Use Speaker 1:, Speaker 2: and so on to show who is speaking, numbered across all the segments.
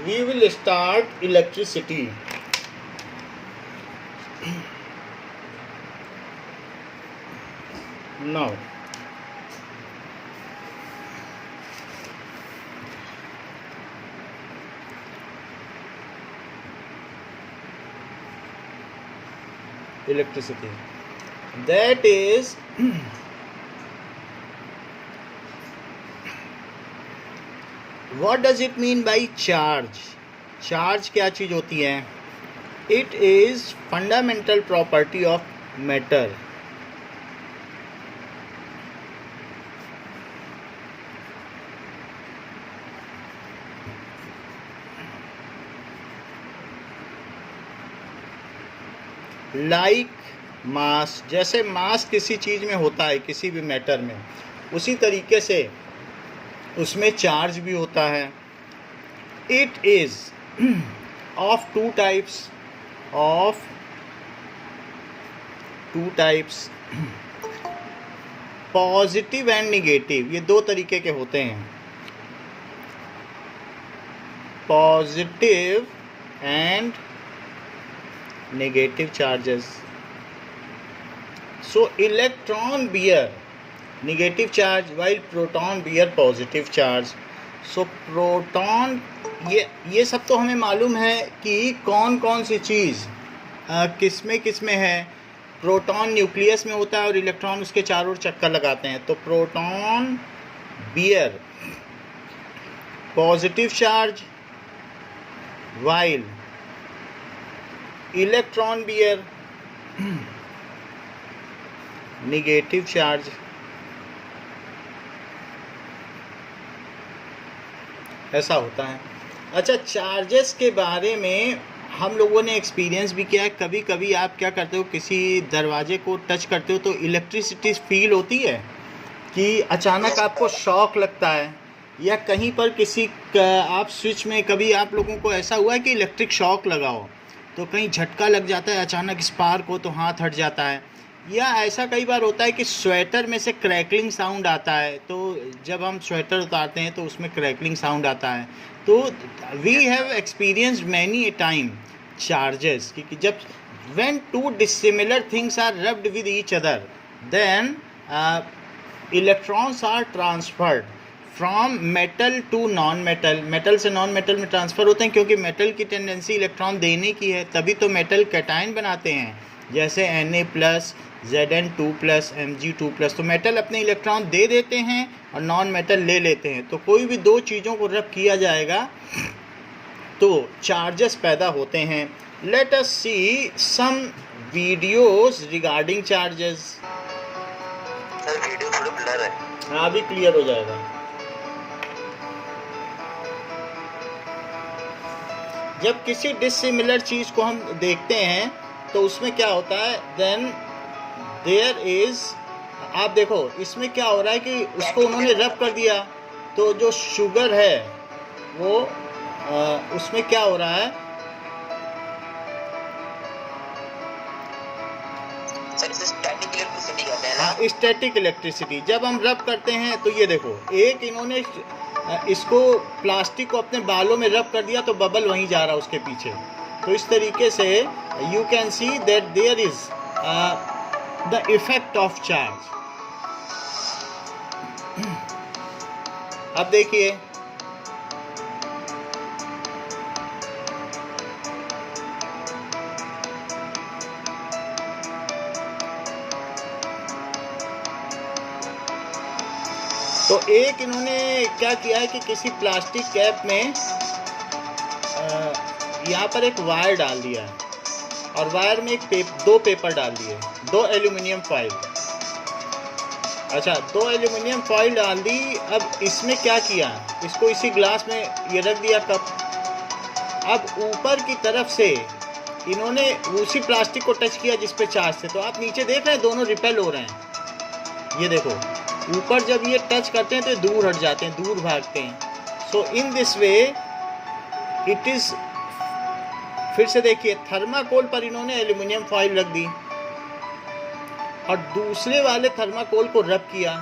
Speaker 1: we will start electricity. Now electricity, that is what does it mean by charge? Charge क्या चीज़ होती है? It is fundamental property of matter. Like mass, जैसे मास किसी चीज़ में होता है, किसी भी मैटर में, उसी तरीके से उसमें चार्ज भी होता है. It is of two types, positive and negative. ये दो तरीके के होते हैं, positive and negative charges. So electron bear negative charge while proton bear positive charge. So proton, ये सब तो हमें मालूम है कि कौन कौन सी चीज़ किस में है. प्रोटॉन न्यूक्लियस में होता है और इलेक्ट्रॉन उसके चारों ओर चक्कर लगाते हैं. तो proton bear positive charge while electron bear negative charge. ऐसा होता है. अच्छा, चार्जेस के बारे में हम लोगों ने एक्सपीरियंस भी किया है. कभी कभी आप क्या करते हो, किसी दरवाजे को टच करते हो तो इलेक्ट्रिसिटी फील होती है कि अचानक आपको शॉक लगता है, या कहीं पर किसी आप स्विच में, कभी आप लोगों को ऐसा हुआ है कि इलेक्ट्रिक शॉक लगा हो तो कहीं झटका लग जाता है, अचानक स्पार्क हो तो हाथ हट जाता है. या ऐसा कई बार होता है कि स्वेटर में से क्रैकलिंग साउंड आता है, तो जब हम स्वेटर उतारते हैं तो उसमें क्रैकलिंग साउंड आता है. तो we have experienced many a time charges, क्योंकि जब when two dissimilar things are rubbed with each other, then electrons are transferred from metal to non metal. Metal से नॉन मेटल में ट्रांसफ़र होते हैं, क्योंकि मेटल की टेंडेंसी इलेक्ट्रॉन देने की है, तभी तो मेटल कैटायन बनाते हैं, जैसे Na+, Zn2+, Mg2+. तो मेटल अपने इलेक्ट्रॉन दे देते हैं और नॉन मेटल ले लेते हैं. तो कोई भी दो चीज़ों को रब किया जाएगा तो चार्जेस पैदा होते हैं. Let us see some videos regarding charges.
Speaker 2: Sir video थोड़ा ब्लर है.
Speaker 1: हाँ, अभी क्लियर हो जाएगा. जब किसी डिसिमिलर चीज़ को हम देखते हैं तो उसमें क्या होता है, देन देयर इज़, आप देखो इसमें क्या हो रहा है कि उसको उन्होंने रब कर दिया, तो जो शुगर है वो उसमें क्या हो रहा है,
Speaker 2: सर इसे स्टैटिक इलेक्ट्रिसिटी कहते हैं ना.
Speaker 1: हाँ, स्टैटिक इलेक्ट्रिसिटी. जब हम रब करते हैं तो ये देखो, एक इन्होंने इसको प्लास्टिक को अपने बालों में रब कर दिया तो बबल वहीं जा रहा है उसके पीछे. तो इस तरीके से you can see that there is the effect of charge. अब देखिए, तो एक इन्होंने क्या किया है कि किसी प्लास्टिक कैप में यहाँ पर एक वायर डाल दिया है और वायर में दो पेपर डाल दिए, दो एल्यूमिनियम फॉइल. अच्छा, दो एल्यूमिनियम फॉइल डाल दी. अब इसमें क्या किया, इसको इसी ग्लास में ये रख दिया कप. अब ऊपर की तरफ से इन्होंने उसी प्लास्टिक को टच किया जिस पे चार्ज थे. तो आप नीचे देख रहे हैं, दोनों रिपेल हो रहे हैं. ये देखो, ऊपर जब ये टच करते हैं तो दूर हट जाते हैं, दूर भागते हैं. So in this way it is. फिर से देखिए, थर्माकोल पर इन्होंने एल्यूमिनियम फॉइल रख दी और दूसरे वाले थर्माकोल को रब किया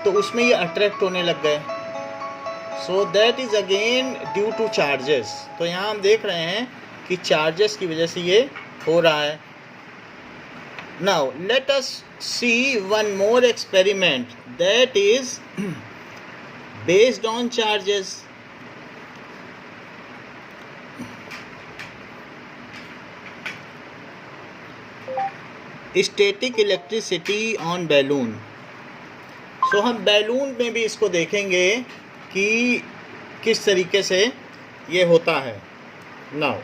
Speaker 1: तो उसमें ये अट्रैक्ट होने लग गए. सो that is again due two charges. तो यहाँ हम देख रहे हैं कि चार्जेस की वजह से ये हो रहा है। Now let us see one more experiment that is based on charges. Static electricity on balloon. So हम बैलून में भी इसको देखेंगे कि किस तरीके से ये होता है। Now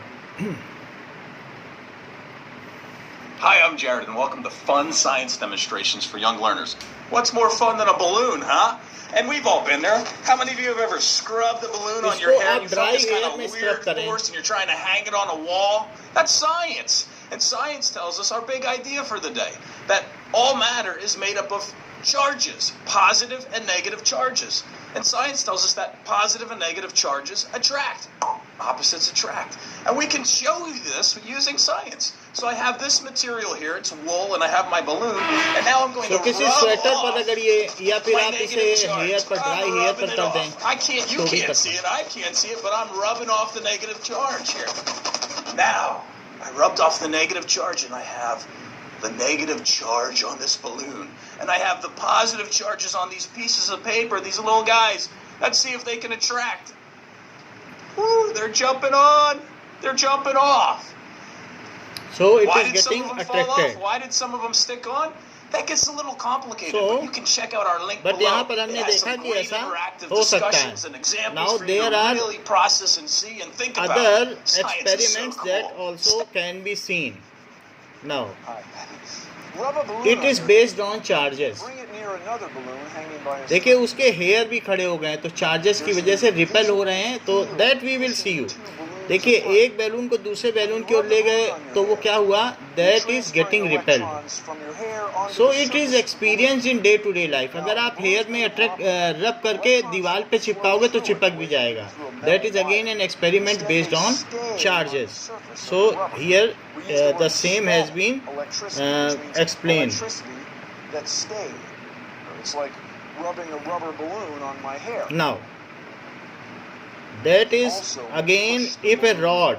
Speaker 3: Hi, I'm Jared, and welcome to Fun Science Demonstrations for Young Learners. What's more fun than a balloon, huh? And we've all been there. How many of you have ever scrubbed a balloon on your
Speaker 1: इसको
Speaker 3: hair
Speaker 1: आप
Speaker 3: and you felt
Speaker 1: dry
Speaker 3: this kind
Speaker 1: hair
Speaker 3: of
Speaker 1: में
Speaker 3: weird
Speaker 1: scrub करें।
Speaker 3: force and you're trying to hang it on a wall? That's science. And science tells us our big idea for the day, that all matter is made up of charges, positive and negative charges. And science tells us that positive and negative charges attract. Opposites attract. And we can show you this using science. So I have this material here, it's wool, and I have my balloon, and now I'm going
Speaker 1: तो
Speaker 3: to
Speaker 1: किसी
Speaker 3: rub
Speaker 1: sweater पर
Speaker 3: off
Speaker 1: अगर ये या फिर
Speaker 3: my
Speaker 1: आप इसे
Speaker 3: negative charge.
Speaker 1: Hair पर ड्राई
Speaker 3: I'm
Speaker 1: हेयर
Speaker 3: rubbing
Speaker 1: पर
Speaker 3: it
Speaker 1: कर दें
Speaker 3: off. You
Speaker 1: तो भी
Speaker 3: can't
Speaker 1: कर
Speaker 3: see it, I can't see it, but I'm rubbing off the negative charge here. Now, I rubbed off the negative charge, and I have the negative charge on this balloon. And I have the positive charges on these pieces of paper, these little guys. Let's see if they can attract. Woo, they're jumping on. They're jumping off.
Speaker 1: So it
Speaker 3: Why
Speaker 1: is
Speaker 3: did some
Speaker 1: getting
Speaker 3: of them fall off?
Speaker 1: Attracted.
Speaker 3: Why did some of them stick on? That gets a little complicated,
Speaker 1: So,
Speaker 3: but you can check out our link
Speaker 1: but
Speaker 3: below.
Speaker 1: यहाँ पर हमने
Speaker 3: It has
Speaker 1: देखा
Speaker 3: some
Speaker 1: कि
Speaker 3: great
Speaker 1: ऐसा
Speaker 3: interactive
Speaker 1: हो सकता है।
Speaker 3: discussions and examples
Speaker 1: Now
Speaker 3: for you
Speaker 1: there
Speaker 3: to
Speaker 1: are
Speaker 3: really process and see and think about.
Speaker 1: other
Speaker 3: Science is so
Speaker 1: experiments
Speaker 3: cool.
Speaker 1: that also can be seen. Now
Speaker 4: Rub a balloon
Speaker 1: it
Speaker 4: on
Speaker 1: is
Speaker 4: your
Speaker 1: based on charges.
Speaker 4: Bring it near another balloon hanging by a
Speaker 1: देखिए
Speaker 4: string.
Speaker 1: उसके hair भी खड़े हो गए हैं, तो charges की वजह से रिपेल हो रहे हैं, तो that we will see you. देखिए एक बैलून को दूसरे बैलून की ओर ले गए तो वो क्या हुआ, that is getting repelled.
Speaker 4: Electrons from your hair onto
Speaker 1: so
Speaker 4: the
Speaker 1: it is
Speaker 4: surface.
Speaker 1: Experience in day to day life. अगर आप हेयर में अट्रैक्ट रब करके दीवार पे चिपकाओगे तो चिपक भी जाएगा। That is again an experiment based on charges. So here the same has been explained.
Speaker 4: Electricity that stayed. It's like rubbing a rubber balloon on my hair.
Speaker 1: Now that is again, if a rod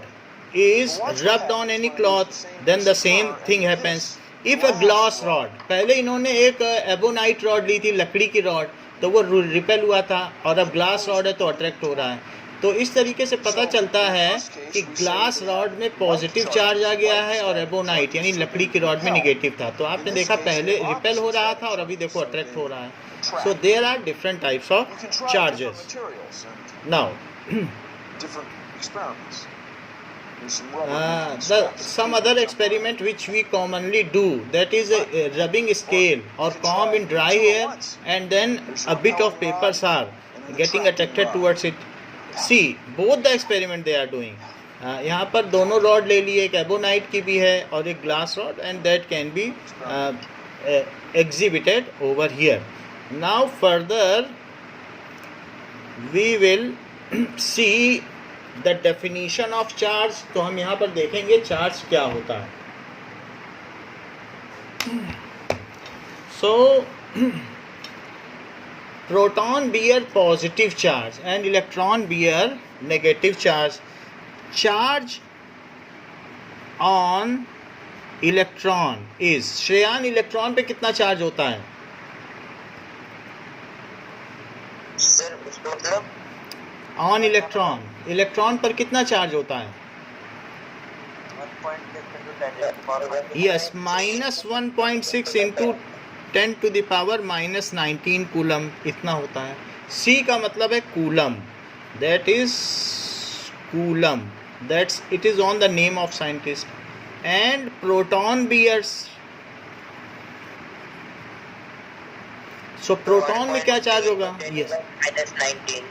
Speaker 1: is rubbed on any cloth then the same thing happens. If a glass rod, पहले इन्होंने एक ebonite rod ली थी, लकड़ी की rod, तो वो repel हुआ था, और अब ग्लास रॉड है तो अट्रैक्ट हो रहा है। तो इस तरीके से पता चलता है कि ग्लास रॉड में पॉजिटिव चार्ज आ गया है और एबोनाइट यानी लकड़ी की रॉड में निगेटिव था। तो आपने देखा पहले रिपेल हो रहा था और अभी देखो अट्रैक्ट हो रहा है। So there are different types
Speaker 4: You
Speaker 1: of
Speaker 4: can try different
Speaker 1: charges.
Speaker 4: materials and
Speaker 1: now
Speaker 4: different experiments. There's some rubber you can strap to
Speaker 1: some
Speaker 4: keep
Speaker 1: other
Speaker 4: it
Speaker 1: experiment which we commonly do, that is rubbing scale or comb in dry hair, and then a bit of papers are getting attracted towards it. See both the experiment they are doing. यहाँ पर दोनों rod ले लिए, एक ebonite की भी है और एक glass rod, and that can B exhibited over here. Now further we will see the definition of charge. तो हम यहाँ पर देखेंगे चार्ज क्या होता है। So proton bear positive charge and electron bear negative charge. Charge on electron is, Shreyan electron पे कितना चार्ज होता है?
Speaker 2: सर उसका मतलब
Speaker 1: ऑन इलेक्ट्रॉन, इलेक्ट्रॉन पर कितना चार्ज होता है?
Speaker 2: 1.6
Speaker 1: यस, -1.6 इंटू 10⁻⁻19 कूलम इतना होता है। सी का मतलब है coulomb, that is coulomb, that's it is on the name of scientist. And proton bears, so proton में क्या चार्ज होगा? Yes
Speaker 2: -19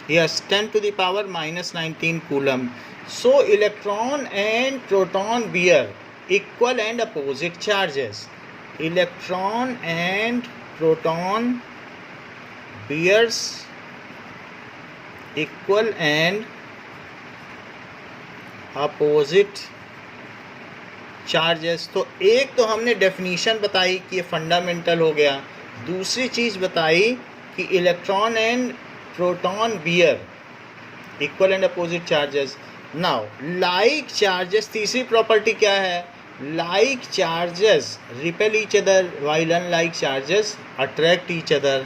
Speaker 1: yes, 10⁻⁻19 coulomb. So electron and proton bear equal and opposite charges. Electron and proton bears equal and opposite charges. तो एक तो हमने definition बताई कि ये फंडामेंटल हो गया, दूसरी चीज़ बताई कि electron and proton bear equal and opposite charges. Now like charges, तीसरी प्रॉपर्टी क्या है? Like charges repel each other while unlike charges attract each other.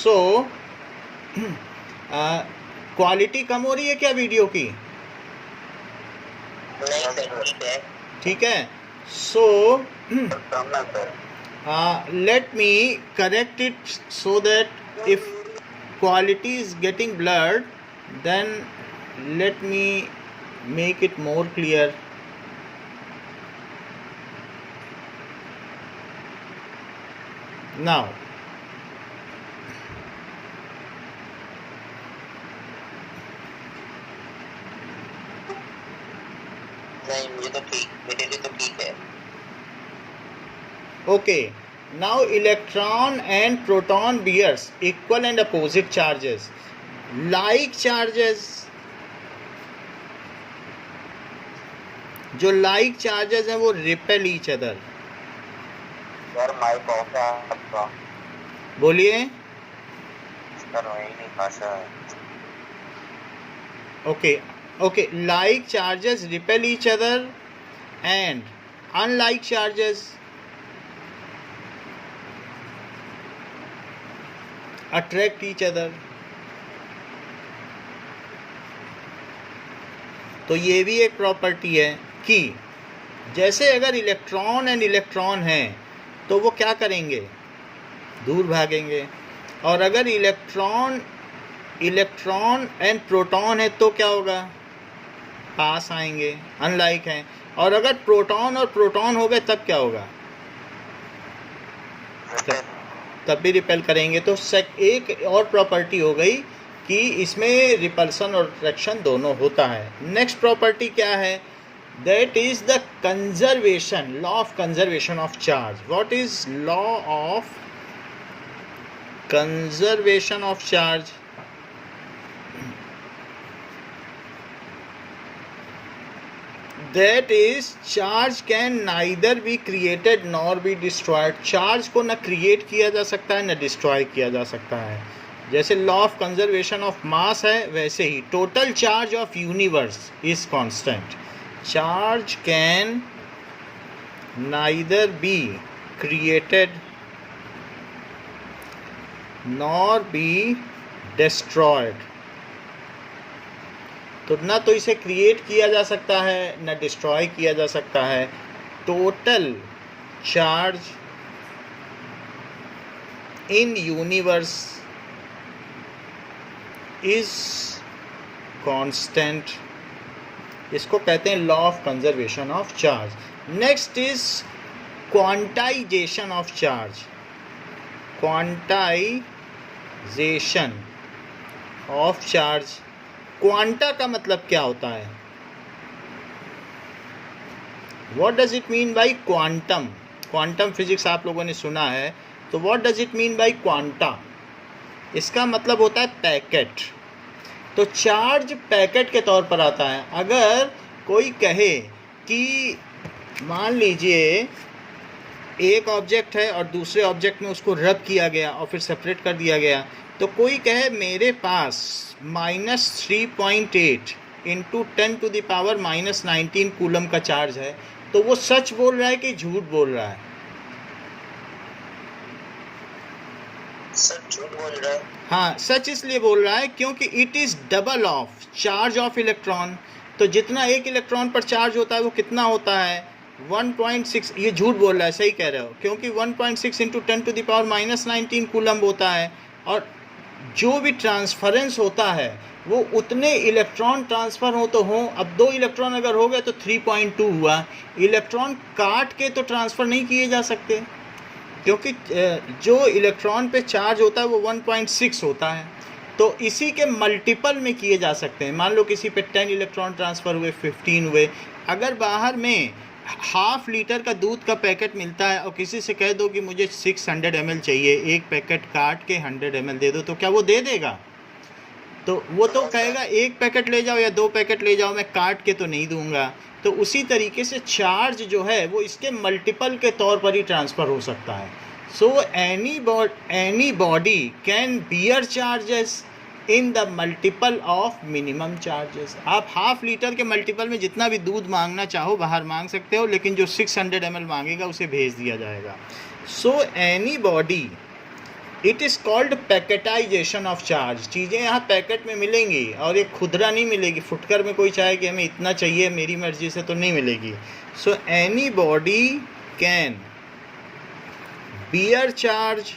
Speaker 1: So quality कम हो रही है क्या वीडियो की?
Speaker 2: नहीं सर, ठीक है।
Speaker 1: ठीक है। So
Speaker 2: problem sir.
Speaker 1: let me correct it so that if quality is getting blurred, then let me make it more clear. Now
Speaker 2: नहीं, मुझे तो ठीक, मेरे लिए तो ठीक है।
Speaker 1: okay, now electron and proton bears equal and opposite charges. Like charges, जो like charges हैं वो repel each other.
Speaker 2: यार माइक ऑफ है आपका।
Speaker 1: बोलिए।
Speaker 2: सर वही नहीं भाषा।
Speaker 1: Okay, like charges repel each other and unlike charges attract each other. तो ये भी एक प्रॉपर्टी है कि जैसे अगर इलेक्ट्रॉन एंड इलेक्ट्रॉन हैं तो वो क्या करेंगे? दूर भागेंगे। और अगर इलेक्ट्रॉन एंड प्रोटॉन है तो क्या होगा? पास आएंगे, अनलाइक हैं। और अगर प्रोटॉन और प्रोटॉन हो गए तब क्या होगा? तब भी रिपेल करेंगे। तो एक और प्रॉपर्टी हो गई कि इसमें रिपल्सन और अट्रैक्शन दोनों होता है। नेक्स्ट प्रॉपर्टी क्या है? That is the conservation, law of conservation of charge. What is law of conservation of charge? That is charge can neither be created nor be destroyed. Charge को न create किया जा सकता है न डिस्ट्रॉय किया जा सकता है. जैसे law of conservation of mass है वैसे ही total charge of universe is constant. Charge can neither be created nor be destroyed. तो ना तो इसे क्रिएट किया जा सकता है न डिस्ट्रॉय किया जा सकता है. Total charge in universe is constant. इसको कहते हैं law of conservation of charge. Next is quantization of charge. Quantization of charge. Quanta का मतलब क्या होता है? What does it mean by quantum? Quantum physics आप लोगों ने सुना है, तो what does it mean by quanta? इसका मतलब होता है पैकेट. तो चार्ज पैकेट के तौर पर आता है. अगर कोई कहे कि मान लीजिए एक ऑब्जेक्ट है और दूसरे ऑब्जेक्ट में उसको रब किया गया और फिर सेपरेट कर दिया गया, तो कोई कहे मेरे पास -3.8 इंटू 10⁻⁻19 कूलम का चार्ज है, तो वो सच बोल रहा है कि झूठ बोल रहा है?
Speaker 2: सच झूठ बोल रहा है।
Speaker 1: हाँ, सच इसलिए बोल रहा है क्योंकि it is double of charge of electron. तो जितना एक इलेक्ट्रॉन पर चार्ज होता है वो कितना होता है? 1.6. ये झूठ बोल रहा है, सही कह रहे हो, क्योंकि 1.6 इंटू 10⁻⁻19 कूलम होता है. और जो भी ट्रांसफरेंस होता है वो उतने इलेक्ट्रॉन ट्रांसफ़र हो तो हों. अब 2 इलेक्ट्रॉन अगर हो गए तो 3.2 हुआ. इलेक्ट्रॉन काट के तो ट्रांसफ़र नहीं किए जा सकते, क्योंकि जो इलेक्ट्रॉन पे चार्ज होता है वो 1.6 होता है. तो इसी के मल्टीपल में किए जा सकते हैं. मान लो किसी पे 10 इलेक्ट्रॉन ट्रांसफ़र हुए, 15 हुए. अगर बाहर में ½ लीटर का दूध का पैकेट मिलता है और किसी से कह दो कि मुझे 600 ml चाहिए, एक पैकेट काट के 100 ml दे दो, तो क्या वो दे देगा? तो वो तो कहेगा एक पैकेट ले जाओ या 2 पैकेट ले जाओ, मैं काट के तो नहीं दूंगा. तो उसी तरीके से चार्ज जो है वो इसके मल्टीपल के तौर पर ही ट्रांसफ़र हो सकता है. So any body can bear charges in the multiple of minimum charges. आप हाफ लीटर के मल्टीपल में जितना भी दूध मांगना चाहो बाहर मांग सकते हो, लेकिन जो 600 ml मांगेगा उसे भेज दिया जाएगा। So anybody, it is called packetization of charge. चीज़ें यहाँ पैकेट में मिलेंगी और एक खुदरा नहीं मिलेगी। फुटकर में कोई चाहे कि हमें इतना चाहिए मेरी मर्जी से, तो नहीं मिलेगी। So any body can bear charge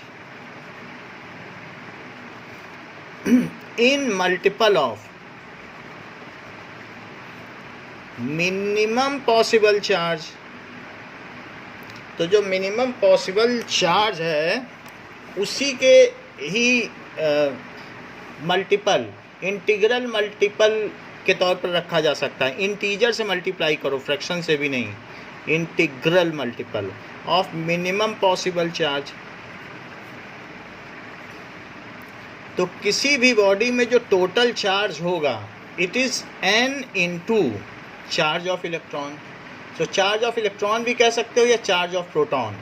Speaker 1: in multiple of minimum possible charge। तो जो मिनिमम पॉसिबल चार्ज है उसी के ही मल्टीपल, इंटीग्रल मल्टीपल के तौर पर रखा जा सकता है। इंटीजर से मल्टीप्लाई करो, फ्रैक्शन से भी नहीं, integral multiple of minimum possible charge. तो किसी भी बॉडी में जो टोटल चार्ज होगा it is n into charge of electron. So charge of electron भी कह सकते हो या charge of proton.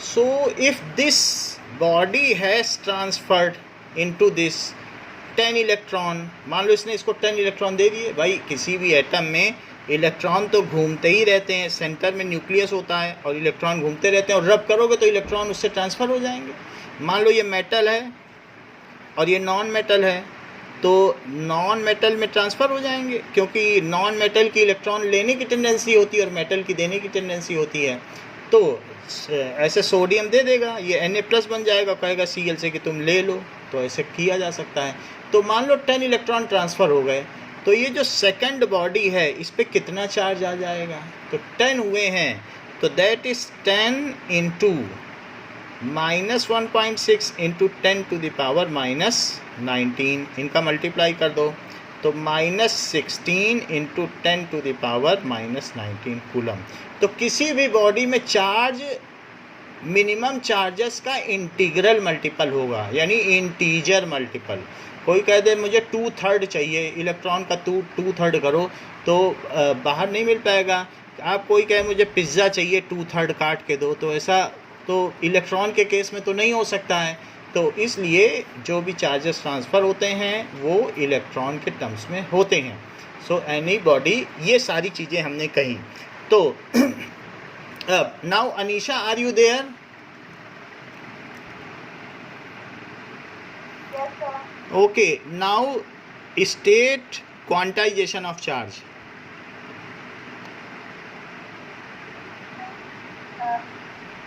Speaker 1: So if this body has transferred into this 10 electron, मान लो इसने इसको 10 इलेक्ट्रॉन दे दिए। भाई किसी भी एटम में इलेक्ट्रॉन तो घूमते ही रहते हैं, सेंटर में न्यूक्लियस होता है और इलेक्ट्रॉन घूमते रहते हैं, और रब करोगे तो इलेक्ट्रॉन उससे ट्रांसफ़र हो जाएंगे। मान लो ये मेटल है और ये नॉन मेटल है, तो नॉन मेटल में ट्रांसफ़र हो जाएंगे, क्योंकि नॉन मेटल की इलेक्ट्रॉन लेने की टेंडेंसी होती है और मेटल की देने की टेंडेंसी होती है। तो ऐसे सोडियम दे देगा, ये Na+ बन जाएगा, कहेगा Cl से कि तुम ले लो। तो ऐसे किया जा सकता है। तो मान लो 10 इलेक्ट्रॉन ट्रांसफ़र हो गए, तो ये जो सेकंड बॉडी है इस पे कितना चार्ज आ जाएगा? तो 10 हुए हैं, तो that is 10 into -1.6 into 10 to the power -19। इनका मल्टीप्लाई कर दो तो -16 into 10 to the power -19 coulomb. तो किसी भी बॉडी में चार्ज मिनिमम चार्जेस का इंटीग्रल मल्टीपल होगा, यानी इंटीजर मल्टीपल। कोई कह दे मुझे 2/3 चाहिए, इलेक्ट्रॉन का 2/3 करो, तो बाहर नहीं मिल पाएगा। आप कोई कहे मुझे पिज़्ज़ा चाहिए 2/3 काट के दो, तो ऐसा तो इलेक्ट्रॉन के केस में तो नहीं हो सकता है। तो इसलिए जो भी चार्जेस ट्रांसफ़र होते हैं वो इलेक्ट्रॉन के टर्म्स में होते हैं। सो एनी बॉडी, ये सारी चीज़ें हमने कही। तो अब now Anisha, are you there? Okay, now state quantization of charge.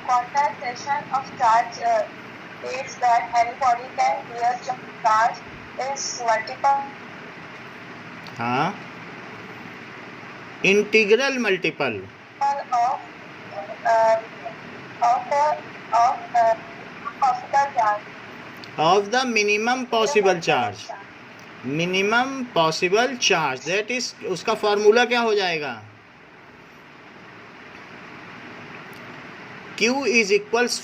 Speaker 5: Quantization of charge states that any body can bear charge is multiple.
Speaker 1: हाँ, integral multiple of the minimum possible charge। Minimum possible charge, that is, उसका formula क्या हो जाएगा? Q is equals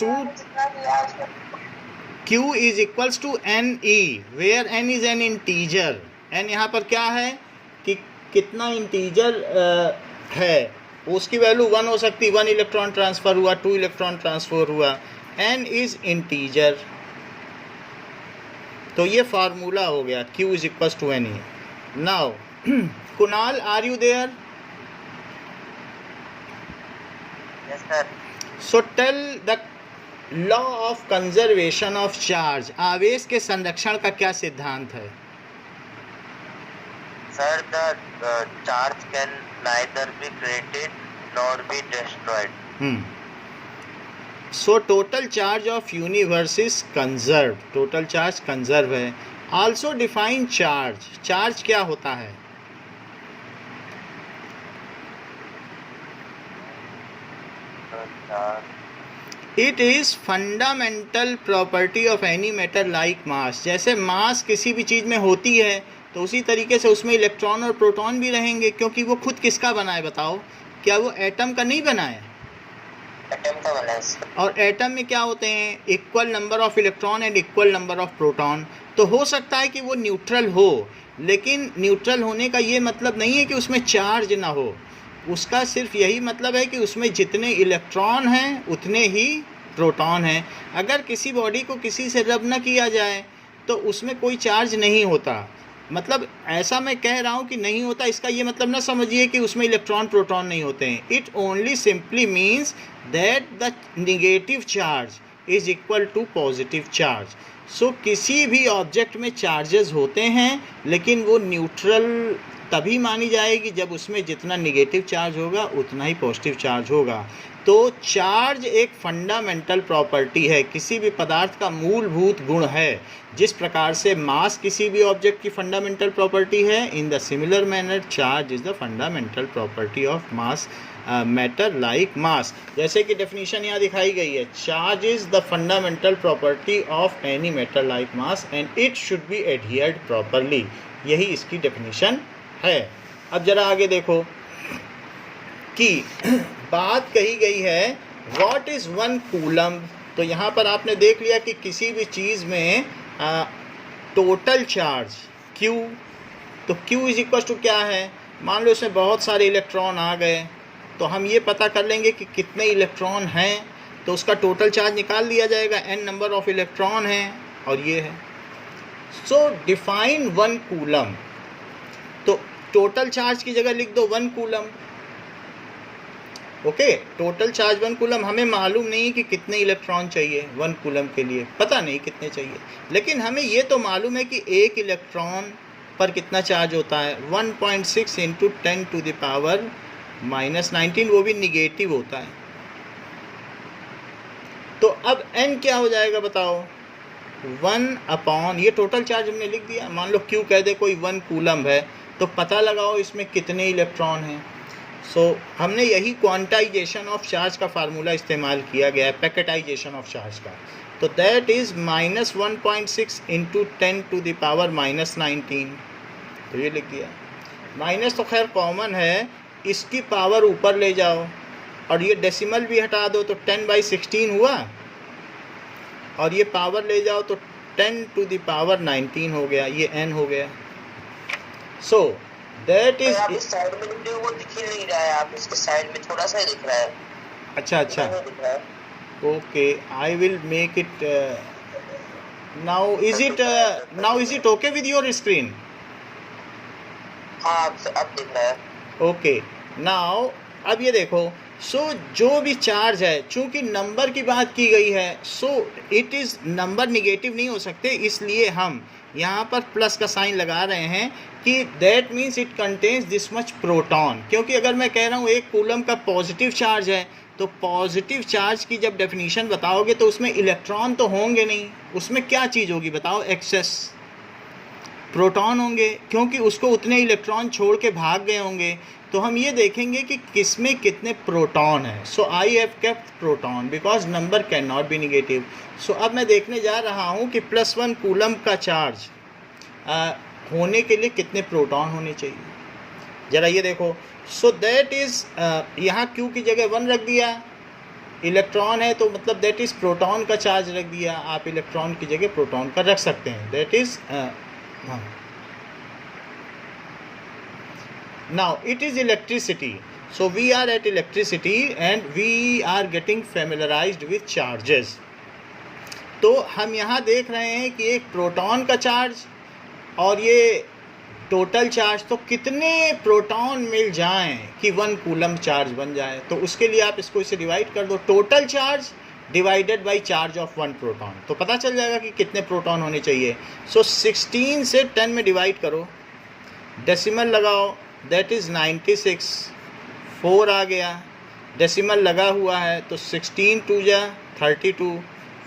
Speaker 1: to NE, where N is an integer। N यहाँ पर क्या है कि कितना इंटीजर है, उसकी वैल्यू 1 हो सकती, 1 इलेक्ट्रॉन ट्रांसफ़र हुआ, 2 इलेक्ट्रॉन ट्रांसफ़र हुआ। N इज़ इंटीजर, तो ये फार्मूला हो गया Q is equals to NE। Now Kunal, are you there?
Speaker 2: Yes, sir.
Speaker 1: So tell the law of conservation of charge. आवेश के संरक्षण का क्या सिद्धांत है?
Speaker 2: Sir, the charge can neither be created nor be destroyed.
Speaker 1: So total charge of universe is conserve, total charge conserve है। Also define charge, charge क्या होता है? It is fundamental property of any matter like mass. जैसे मास किसी भी चीज़ में होती है तो उसी तरीके से उसमें इलेक्ट्रॉन और प्रोटॉन भी रहेंगे, क्योंकि वो खुद किसका बना है बताओ? क्या वो एटम का नहीं बना है?
Speaker 2: एटम का बना है।
Speaker 1: और एटम में क्या होते हैं? Equal number of electron and equal number of proton. तो हो सकता है कि वो न्यूट्रल हो, लेकिन न्यूट्रल होने का ये मतलब नहीं है कि उसमें चार्ज ना हो। उसका सिर्फ यही मतलब है कि उसमें जितने इलेक्ट्रॉन हैं उतने ही प्रोटॉन हैं। अगर किसी बॉडी को किसी से रब ना किया जाए तो उसमें कोई चार्ज नहीं होता। मतलब ऐसा मैं कह रहा हूँ कि नहीं होता, इसका ये मतलब ना समझिए कि उसमें इलेक्ट्रॉन प्रोटॉन नहीं होते हैं। It only simply means that the negative charge is equal to positive charge. So किसी भी ऑब्जेक्ट में चार्जेस होते हैं, लेकिन वो न्यूट्रल तभी मानी जाएगी जब उसमें जितना नेगेटिव चार्ज होगा उतना ही पॉजिटिव चार्ज होगा। तो चार्ज एक फंडामेंटल प्रॉपर्टी है, किसी भी पदार्थ का मूलभूत गुण है। जिस प्रकार से मास किसी भी ऑब्जेक्ट की फंडामेंटल प्रॉपर्टी है, in the similar manner charge is the fundamental property of mass matter like mass. जैसे कि डेफिनेशन यहाँ दिखाई गई है, charge is the fundamental property of any matter like mass and it should be adhered properly. यही इसकी definition है। अब जरा आगे देखो कि बात कही गई है व्हाट इज 1 कूलम। तो यहाँ पर आपने देख लिया कि किसी भी चीज़ में टोटल चार्ज Q, तो Q इज इक्वल टू क्या है, मान लो इसमें बहुत सारे इलेक्ट्रॉन आ गए, तो हम ये पता कर लेंगे कि कितने इलेक्ट्रॉन हैं, तो उसका टोटल चार्ज निकाल लिया जाएगा। n नंबर ऑफ इलेक्ट्रॉन हैं और ये है। सो डिफाइन 1 कूलम, तो टोटल चार्ज की जगह लिख दो 1 coulomb. Okay, total charge 1 coulomb. हमें मालूम नहीं कि कितने इलेक्ट्रॉन चाहिए 1 कूलम के लिए, पता नहीं कितने चाहिए, लेकिन हमें ये तो मालूम है कि एक इलेक्ट्रॉन पर कितना चार्ज होता है, 1.6 इंटू 10 टू द पावर -19, वो भी निगेटिव होता है। तो अब n क्या हो जाएगा बताओ, 1/, ये टोटल चार्ज हमने लिख दिया। मान लो Q कह दे कोई 1 कूलम है, तो पता लगाओ इसमें कितने इलेक्ट्रॉन हैं। सो हमने यही क्वांटाइजेशन ऑफ चार्ज का फार्मूला इस्तेमाल किया गया है, पैकेटाइजेशन ऑफ चार्ज का। तो that is -1.6 into 10 to the power -19, तो ये लिख दिया। माइनस तो खैर कॉमन है, इसकी पावर ऊपर ले जाओ और ये डेसिमल भी हटा दो, तो 10/16 हुआ, और ये पावर ले जाओ तो 10 टू द पावर 19 हो गया, ये n हो गया। सो दैट इज,
Speaker 2: आप इस साइड में लिख रहे हो वो दिख ही नहीं रहा है, आप इसके साइड में थोड़ा सा ही दिख रहा है।
Speaker 1: अच्छा अच्छा,
Speaker 2: दिख रहा है।
Speaker 1: Okay, I will make it now. Is it okay with your screen?
Speaker 2: हाँ, अब दिख रहा है।
Speaker 1: ओके, नाउ अब ये देखो, सो जो भी चार्ज है, चूंकि नंबर की बात की गई है, सो इट इज़, नंबर निगेटिव नहीं हो सकते, इसलिए हम यहाँ पर प्लस का साइन लगा रहे हैं कि that means it contains this much proton. क्योंकि अगर मैं कह रहा हूँ 1 कूलम का पॉजिटिव चार्ज है, तो पॉजिटिव चार्ज की जब डेफिनेशन बताओगे तो उसमें इलेक्ट्रॉन तो होंगे नहीं, उसमें क्या चीज़ होगी बताओ, एक्सेस प्रोटॉन होंगे, क्योंकि उसको उतने इलेक्ट्रॉन छोड़ के भाग गए होंगे। तो हम ये देखेंगे कि किसमें कितने प्रोटॉन है। So I have kept proton because number can not be negative. So अब मैं देखने जा रहा हूँ कि +1 कूलम का चार्ज होने के लिए कितने प्रोटॉन होने चाहिए। ज़रा ये देखो, सो दैट इज़, यहाँ Q की जगह 1 रख दिया, इलेक्ट्रॉन है तो मतलब दैट इज़ प्रोटॉन का चार्ज रख दिया। आप इलेक्ट्रॉन की जगह प्रोटॉन का रख सकते हैं, that is now it is electricity, so we are at electricity and we are getting familiarized with charges। तो हम यहाँ देख रहे हैं कि एक प्रोटॉन का चार्ज और ये टोटल चार्ज, तो कितने प्रोटॉन मिल जाएं कि 1 कूलम चार्ज बन जाए। तो उसके लिए आप इसको इसे डिवाइड कर दो, total charge divided by charge of 1 proton, तो पता चल जाएगा कि कितने प्रोटॉन होने चाहिए। सो 16 से 10 में डिवाइड करो, डेसिमल लगाओ, दैट इज़ 96, 4 आ गया, डेसिमल लगा हुआ है तो 16 2 जा 32,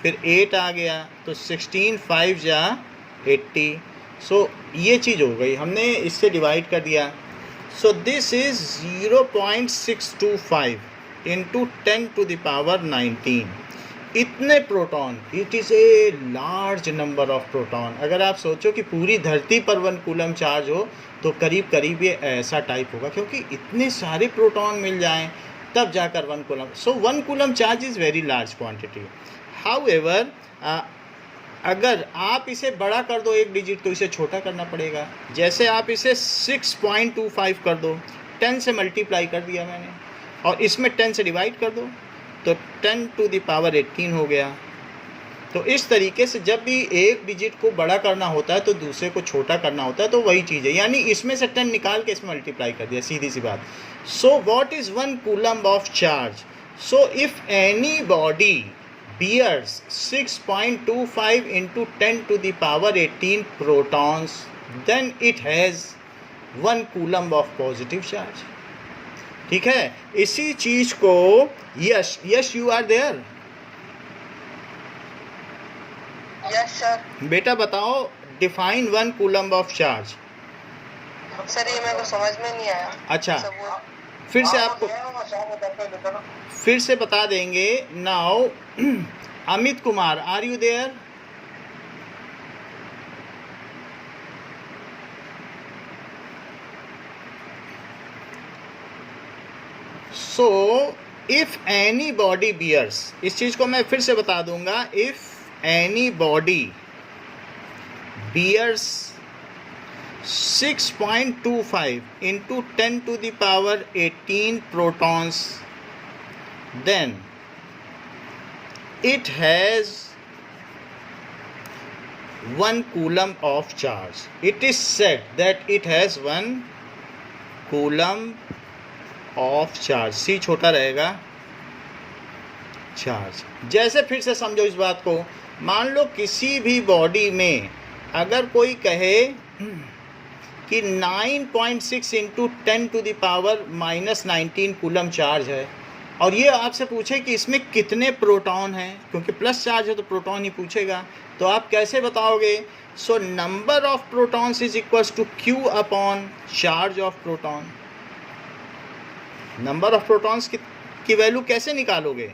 Speaker 1: फिर 8 आ गया तो 16 5 जा 80। सो ये चीज़ हो गई, हमने इससे डिवाइड कर दिया। So this is 0.625 into 10 to the power 19, इतने proton. It is a large number of proton. अगर आप सोचो कि पूरी धरती पर 1 कूलम चार्ज हो तो करीब करीब ये ऐसा टाइप होगा, क्योंकि इतने सारे प्रोटॉन मिल जाएं तब जाकर 1 coulomb. So 1 coulomb charge is very large quantity. However अगर आप इसे बड़ा कर दो 1 डिजिट तो इसे छोटा करना पड़ेगा। जैसे आप इसे 6.25 कर दो, 10 से मल्टीप्लाई कर दिया मैंने, और इसमें 10 से डिवाइड कर दो तो 10 टू द पावर 18 हो गया। तो इस तरीके से जब भी एक डिजिट को बड़ा करना होता है तो दूसरे को छोटा करना होता है, तो वही चीज़ है, यानी इसमें से 10 निकाल के इसमें मल्टीप्लाई कर दिया, सीधी सी बात। सो what is 1 coulomb of charge? So if any body bears 6.25 into 10 to the power 18 protons, then it has 1 coulomb of positive charge। ठीक है, इसी चीज को Yash you are there?
Speaker 5: Yes sir.
Speaker 1: बेटा बताओ, define 1 coulomb of charge.
Speaker 5: Sir ये मेरे को समझ में नहीं आया।
Speaker 1: अच्छा, फिर से आपको फिर से बता देंगे। Now Amit Kumar, are you there? So if any body bears, इस चीज को मैं फिर से बता दूंगा, if any body bears 6.25 into 10 to the power 18 protons, then it has 1 coulomb of charge. It is said that it has 1 coulomb of charge। सी छोटा रहेगा, चार्ज। जैसे फिर से समझो इस बात को, मान लो किसी भी बॉडी में अगर कोई कहे कि 9.6 into 10 to the power -19 coulomb charge है, और ये आपसे पूछे कि इसमें कितने प्रोटॉन हैं, क्योंकि प्लस चार्ज है तो प्रोटॉन ही पूछेगा, तो आप कैसे बताओगे? So number of protons is equals to Q upon charge of proton. Number of protons की वैल्यू कैसे निकालोगे?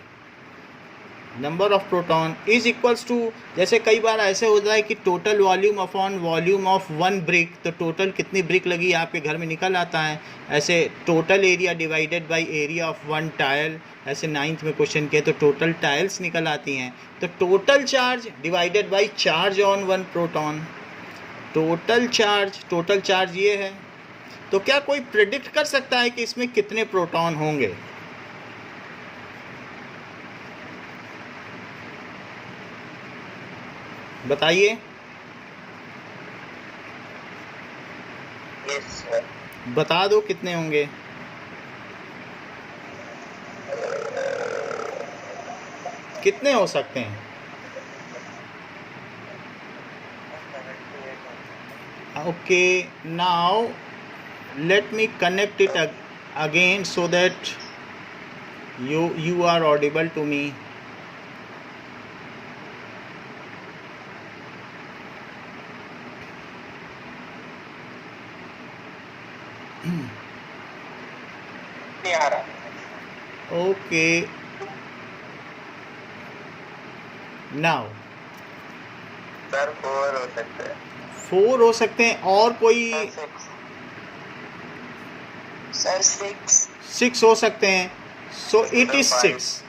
Speaker 1: Number of proton is equals to, जैसे कई बार ऐसे होता है कि total volume upon volume of 1 brick, तो टोटल कितनी ब्रिक लगी आपके घर में निकल आता है। ऐसे total area divided by area of 1 tile, ऐसे 9th में क्वेश्चन किए तो टोटल टाइल्स निकल आती हैं। तो total charge divided by charge on 1 proton, total charge ये है। तो क्या कोई प्रेडिक्ट कर सकता है कि इसमें कितने प्रोटॉन होंगे? बताइए।
Speaker 2: Yes sir.
Speaker 1: बता दो कितने होंगे। कितने हो सकते हैं? Okay, now let me connect it again so that you are audible to me।
Speaker 2: नहीं आ रहा।
Speaker 1: ओके, नाउ
Speaker 2: सर 4 हो सकते हैं।
Speaker 1: 4 हो सकते हैं, और कोई?
Speaker 5: सर
Speaker 1: 6 हो सकते हैं। सो इट इज 6,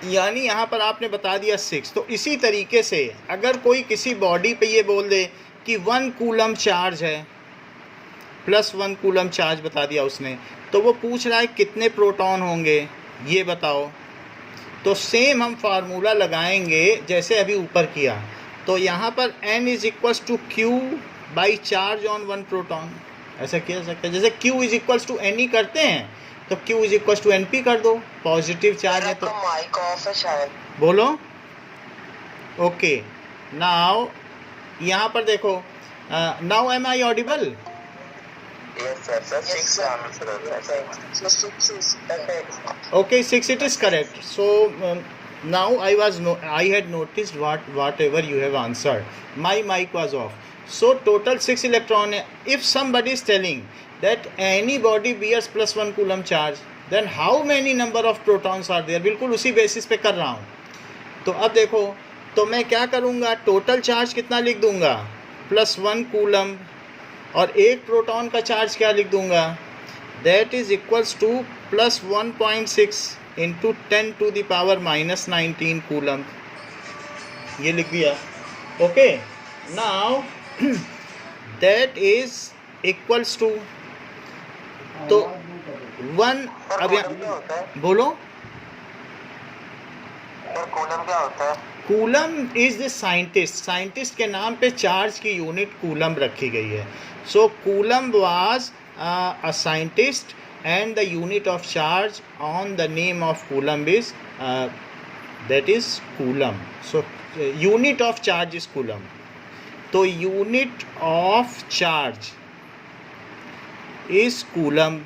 Speaker 1: यानी यहाँ पर आपने बता दिया 6। तो इसी तरीके से अगर कोई किसी बॉडी पे ये बोल दे कि 1 कूलम चार्ज है, +1 कूलम चार्ज बता दिया उसने, तो वो पूछ रहा है कितने प्रोटॉन होंगे ये बताओ। तो सेम हम फार्मूला लगाएंगे जैसे अभी ऊपर किया। तो यहाँ पर n is equals to Q by charge on 1 proton, ऐसा किया जा सकता है। जैसे Q is equals to N ही करते हैं, तो Q is equals to NP कर दो, पॉजिटिव चार्ज है तो।
Speaker 5: माइक ऑफ है शायद।
Speaker 1: बोलो। ओके, नाउ यहाँ पर देखो, now am I audible?
Speaker 2: Yes sir. Sir 6 answer होता है।
Speaker 1: Okay, 6 it is correct. So now I had noticed whatever you have answered. My mic was off. So total 6 electron. If somebody is telling that any body bears +1 coulomb charge, then how many number of protons are there? बिल्कुल उसी basis पे कर रहा हूँ। तो अब देखो, तो मैं क्या करूँगा, टोटल चार्ज कितना लिख दूँगा, +1 कूलम, और एक प्रोटॉन का चार्ज क्या लिख दूँगा, that is equals to +1.6 into 10 to the power -19 coulomb, ये लिख दिया। Okay, now that is equals to, तो 1, अब
Speaker 2: कूलम क्या होता है?
Speaker 1: बोलो।
Speaker 2: सर कूलम क्या होता है?
Speaker 1: कूलम इज द साइंटिस्ट के नाम पे चार्ज की यूनिट कूलम रखी गई है. So coulomb was a scientist and the unit of charge on the name of coulomb is that is coulomb. So unit of charge is coulomb. तो unit of charge is coulomb.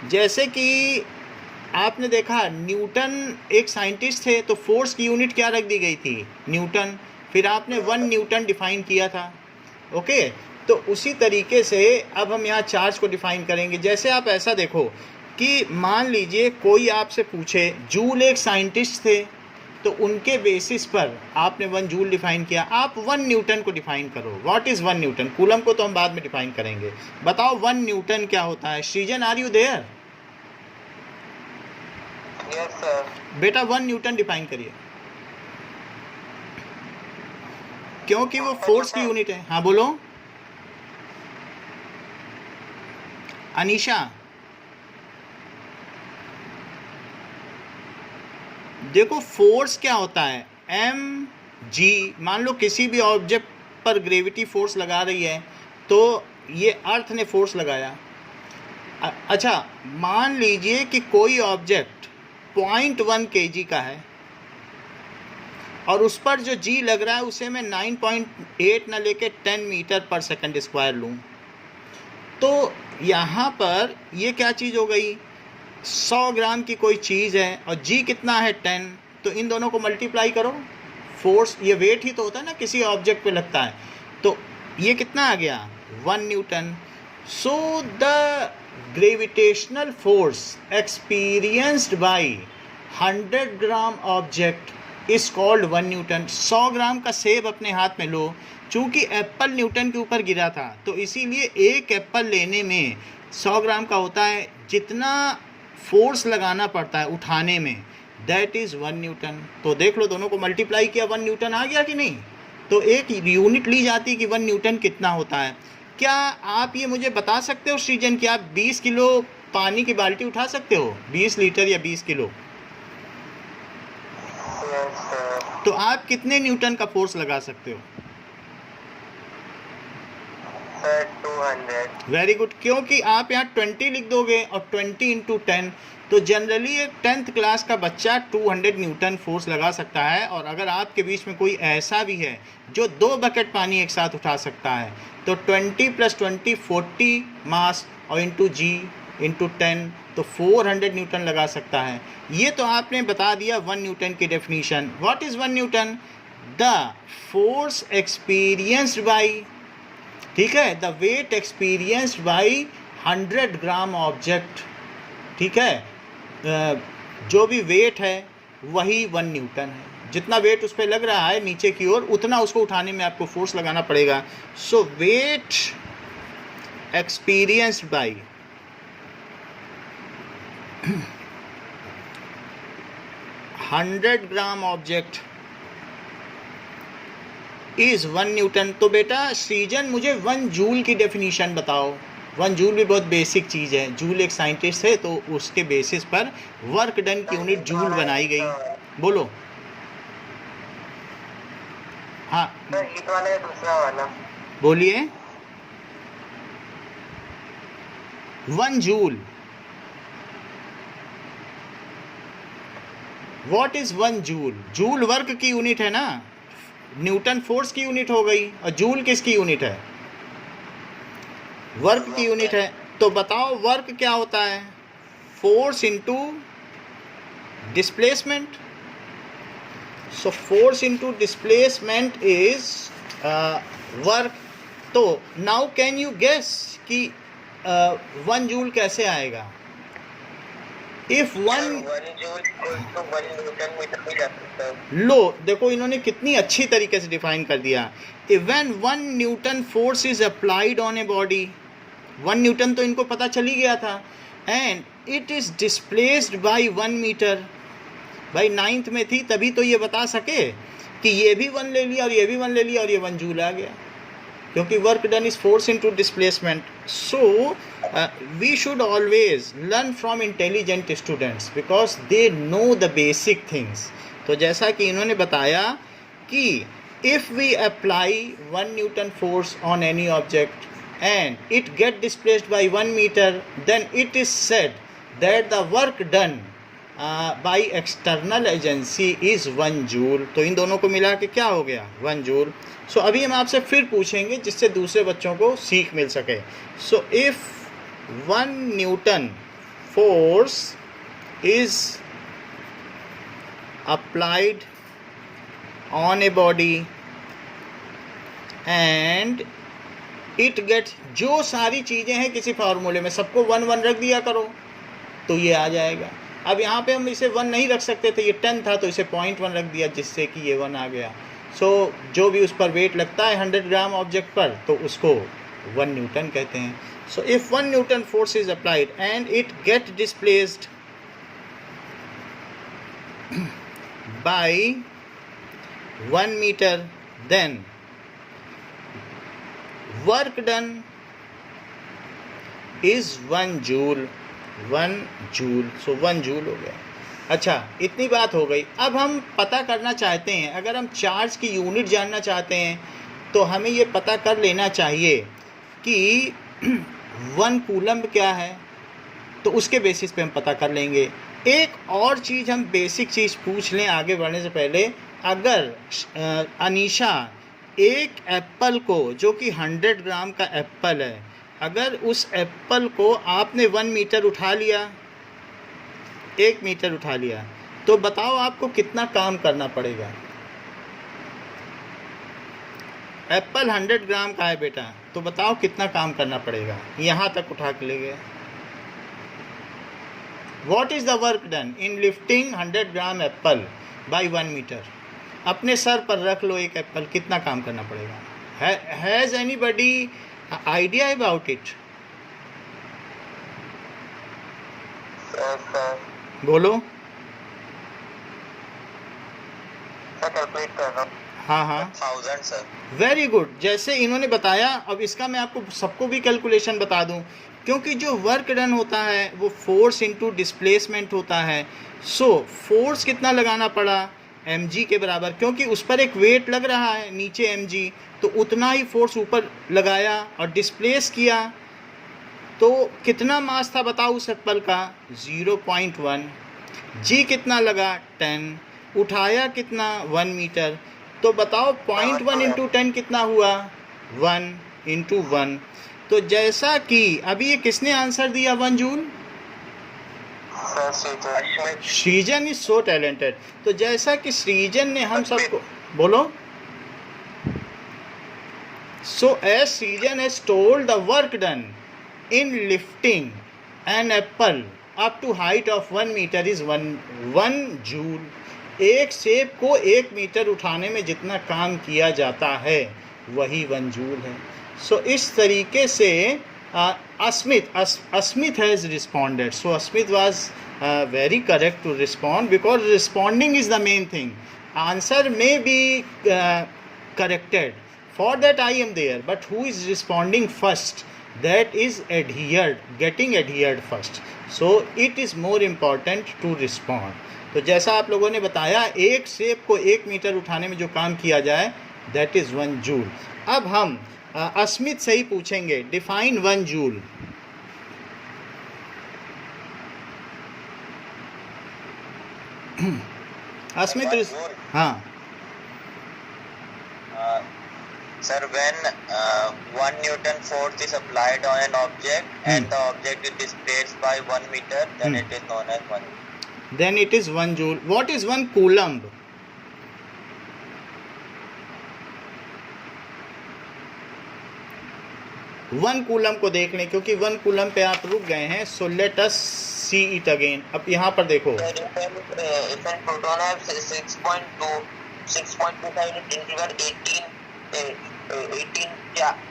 Speaker 1: जैसे कि आपने देखा Newton एक scientist थे, तो force की unit क्या रख दी गई थी? न्यूटन. फिर आपने 1 न्यूटन डिफाइन किया था. ओके, तो उसी तरीके से अब हम यहाँ चार्ज को डिफाइन करेंगे. जैसे आप ऐसा देखो कि मान लीजिए कोई आपसे पूछे, जूल एक साइंटिस्ट थे, तो उनके बेसिस पर आपने 1 जूल डिफाइन किया. आप 1 न्यूटन को डिफाइन करो. What is 1 Newton? कूलम को तो हम बाद में डिफाइन करेंगे. बताओ 1 न्यूटन क्या होता है? Srijan, are you there?
Speaker 2: Yes sir.
Speaker 1: बेटा 1 न्यूटन डिफाइन करिए, क्योंकि वो फोर्स की यूनिट है. हाँ बोलो अनीशा. देखो फोर्स क्या होता है? mg. मान लो किसी भी ऑब्जेक्ट पर ग्रेविटी फोर्स लगा रही है, तो ये अर्थ ने फोर्स लगाया. अच्छा, मान लीजिए कि कोई ऑब्जेक्ट 0.1 kg का है और उस पर जो g लग रहा है उसे मैं 9.8 न लेके 10 मीटर पर सेकंड स्क्वायर लूँ, तो यहाँ पर ये क्या चीज़ हो गई? 100 ग्राम की कोई चीज़ है और g कितना है? 10. तो इन दोनों को मल्टीप्लाई करो. फोर्स ये वेट ही तो होता है ना, किसी ऑब्जेक्ट पे लगता है. तो ये कितना आ गया? 1 Newton. So the gravitational force experienced bye 100 gram object is called 1 Newton. 100 ग्राम का सेब अपने हाथ में लो. चूँकि एप्पल न्यूटन के ऊपर गिरा था, तो इसीलिए एक एप्पल लेने में 100 ग्राम का होता है. जितना फोर्स लगाना पड़ता है उठाने में, दैट इज़ 1 न्यूटन. तो देख लो, दोनों को मल्टीप्लाई किया, 1 न्यूटन आ गया कि नहीं? तो एक यूनिट ली जाती है कि 1 न्यूटन कितना होता है. क्या आप ये मुझे बता सकते हो सृजन कि आप 20 किलो पानी की बाल्टी उठा सकते हो? 20 लीटर या 20 किलो?
Speaker 2: Yes sir.
Speaker 1: तो आप कितने न्यूटन का फोर्स लगा सकते हो?
Speaker 2: सर 200.
Speaker 1: Very good. क्योंकि आप यहाँ 20 लिख दोगे और 20 × 10, तो जनरली एक 10th क्लास का बच्चा 200 न्यूटन फोर्स लगा सकता है. और अगर आपके बीच में कोई ऐसा भी है जो 2 बकेट पानी एक साथ उठा सकता है, तो 20 + 20 40 मास और इंटू g इंटू 10, तो 400 न्यूटन लगा सकता है. ये तो आपने बता दिया 1 न्यूटन की definition. What is 1 newton? The force experienced by, ठीक है, the weight experienced by 100 gram object. ठीक है, जो भी वेट है वही 1 न्यूटन है. जितना वेट उस पर लग रहा है नीचे की ओर, उतना उसको उठाने में आपको फोर्स लगाना पड़ेगा. So weight experienced by 100 gram object is 1 newton. तो बेटा सृजन मुझे 1 जूल की डेफिनीशन बताओ. 1 जूल भी बहुत बेसिक चीज़ है. जूल एक साइंटिस्ट है, तो उसके बेसिस पर वर्क डन की यूनिट जूल बनाई गई. बोलो. हाँ
Speaker 2: सर हीट वाला है दूसरा वाला.
Speaker 1: बोलिए. 1 joule. What is 1 joule? Joule work की यूनिट है ना. न्यूटन फोर्स की यूनिट हो गई, और जूल किसकी यूनिट है? वर्क की यूनिट है. तो बताओ वर्क क्या होता है? Force into displacement. So force into displacement is work. तो नाउ कैन यू गेस कि 1 जूल कैसे आएगा? इफ 1
Speaker 2: जूल तो 1 न्यूटन मीटर भी जा सकता है.
Speaker 1: लो देखो, इन्होंने कितनी अच्छी तरीके से डिफाइन कर दिया. When 1 newton force is applied on a body, 1 newton तो इनको पता चल ही गया था, and it is displaced by 1 metre. भाई 9th में थी तभी तो ये बता सके कि ये भी 1 ले लिया और ये भी 1 ले लिया और ये 1 जूल आ गया, क्योंकि work done is force into displacement. So we should always learn from intelligent students because they know the basic things. तो जैसा कि इन्होंने बताया कि if we apply 1 newton force on any object and it get displaced by 1 metre, then it is said that the work done by external agency is 1 joule. तो इन दोनों को मिला के क्या हो गया? 1 जूल। सो अभी हम आपसे फिर पूछेंगे जिससे दूसरे बच्चों को सीख मिल सके। So if 1 newton force is applied on a body and it gets, जो सारी चीज़ें हैं किसी फार्मूले में सबको 1 रख दिया करो तो ये आ जाएगा। अब यहाँ पे हम इसे 1 नहीं रख सकते थे, ये 10 था तो इसे 0.1 रख दिया जिससे कि ये 1 आ गया। सो जो भी उस पर वेट लगता है 100 ग्राम ऑब्जेक्ट पर तो उसको 1 न्यूटन कहते हैं। So if 1 newton force is applied and it get displaced by 1 meter, then work done is 1 joule, 1 joule। so 1 joule हो गया। अच्छा, इतनी बात हो गई। अब हम पता करना चाहते हैं, अगर हम चार्ज की यूनिट जानना चाहते हैं तो हमें ये पता कर लेना चाहिए कि 1 कूलम्ब क्या है, तो उसके बेसिस पे हम पता कर लेंगे। एक और चीज़ हम बेसिक चीज़ पूछ लें आगे बढ़ने से पहले। अगर अनीशा एक एप्पल को, जो कि 100 ग्राम का एप्पल है, अगर उस एप्पल को आपने 1 मीटर उठा लिया, 1 मीटर उठा लिया, तो बताओ आपको कितना काम करना पड़ेगा? एप्पल 100 ग्राम का है बेटा, तो बताओ कितना काम करना पड़ेगा? यहाँ तक उठा के ले गए। What is the work done in lifting 100 gram apple by 1 metre? अपने सर पर रख लो एक एप्पल, कितना काम करना पड़ेगा? Has anybody idea about it? बोलो।
Speaker 2: कैलकुलेट कर रहा हूँ।
Speaker 1: हाँ
Speaker 2: 1000 सर।
Speaker 1: Very good. जैसे इन्होंने बताया, अब इसका मैं आपको सबको भी कैलकुलेशन बता दूं, क्योंकि जो वर्क डन होता है वो फोर्स इनटू डिस्प्लेसमेंट होता है। सो फोर्स कितना लगाना पड़ा? mg के बराबर, क्योंकि उस पर एक वेट लग रहा है नीचे mg, तो उतना ही फोर्स ऊपर लगाया और डिस्प्लेस किया। तो कितना मास था बताओ उस एप्पल का? 0.1। g कितना लगा? 10। उठाया कितना? 1 मीटर। तो बताओ 0.1 इंटू 10 कितना हुआ? 1 इंटू 1। तो जैसा कि अभी ये किसने आंसर दिया 1 जूल? सृजन इज सो टैलेंटेड। तो जैसा कि सृजन ने हम सबको, बोलो। So as Srijan has told the work done in lifting an apple up to height of 1 metre is 1 joule. एक सेब को 1 मीटर उठाने में जितना काम किया जाता है वही 1 जूल है। सो इस तरीके से Asmit has responded. So Asmit was very correct to respond because responding is the main thing. Answer may be corrected, for that I am there, but who is responding first, that is adhered, getting adhered first. So it is more important to respond. तो जैसा आप लोगों ने बताया, एक सेब को 1 metre उठाने में जो काम किया जाए that is 1 जूल। अब हम अस्मित से ही पूछेंगे, डिफाइन 1 जूल। अस्मित, हाँ
Speaker 2: Sir, when 1 Newton force is applied on an object and the object is displaced by 1 meter, then it is known as 1 joule.
Speaker 1: Then it is 1 joule. What is 1 coulomb? One coulomb को देख लें, क्योंकि 1 coulomb पे आप रुक गए हैं। So let us see it again. अब यहाँ पर देखो,
Speaker 2: If a proton has 6.25 into 18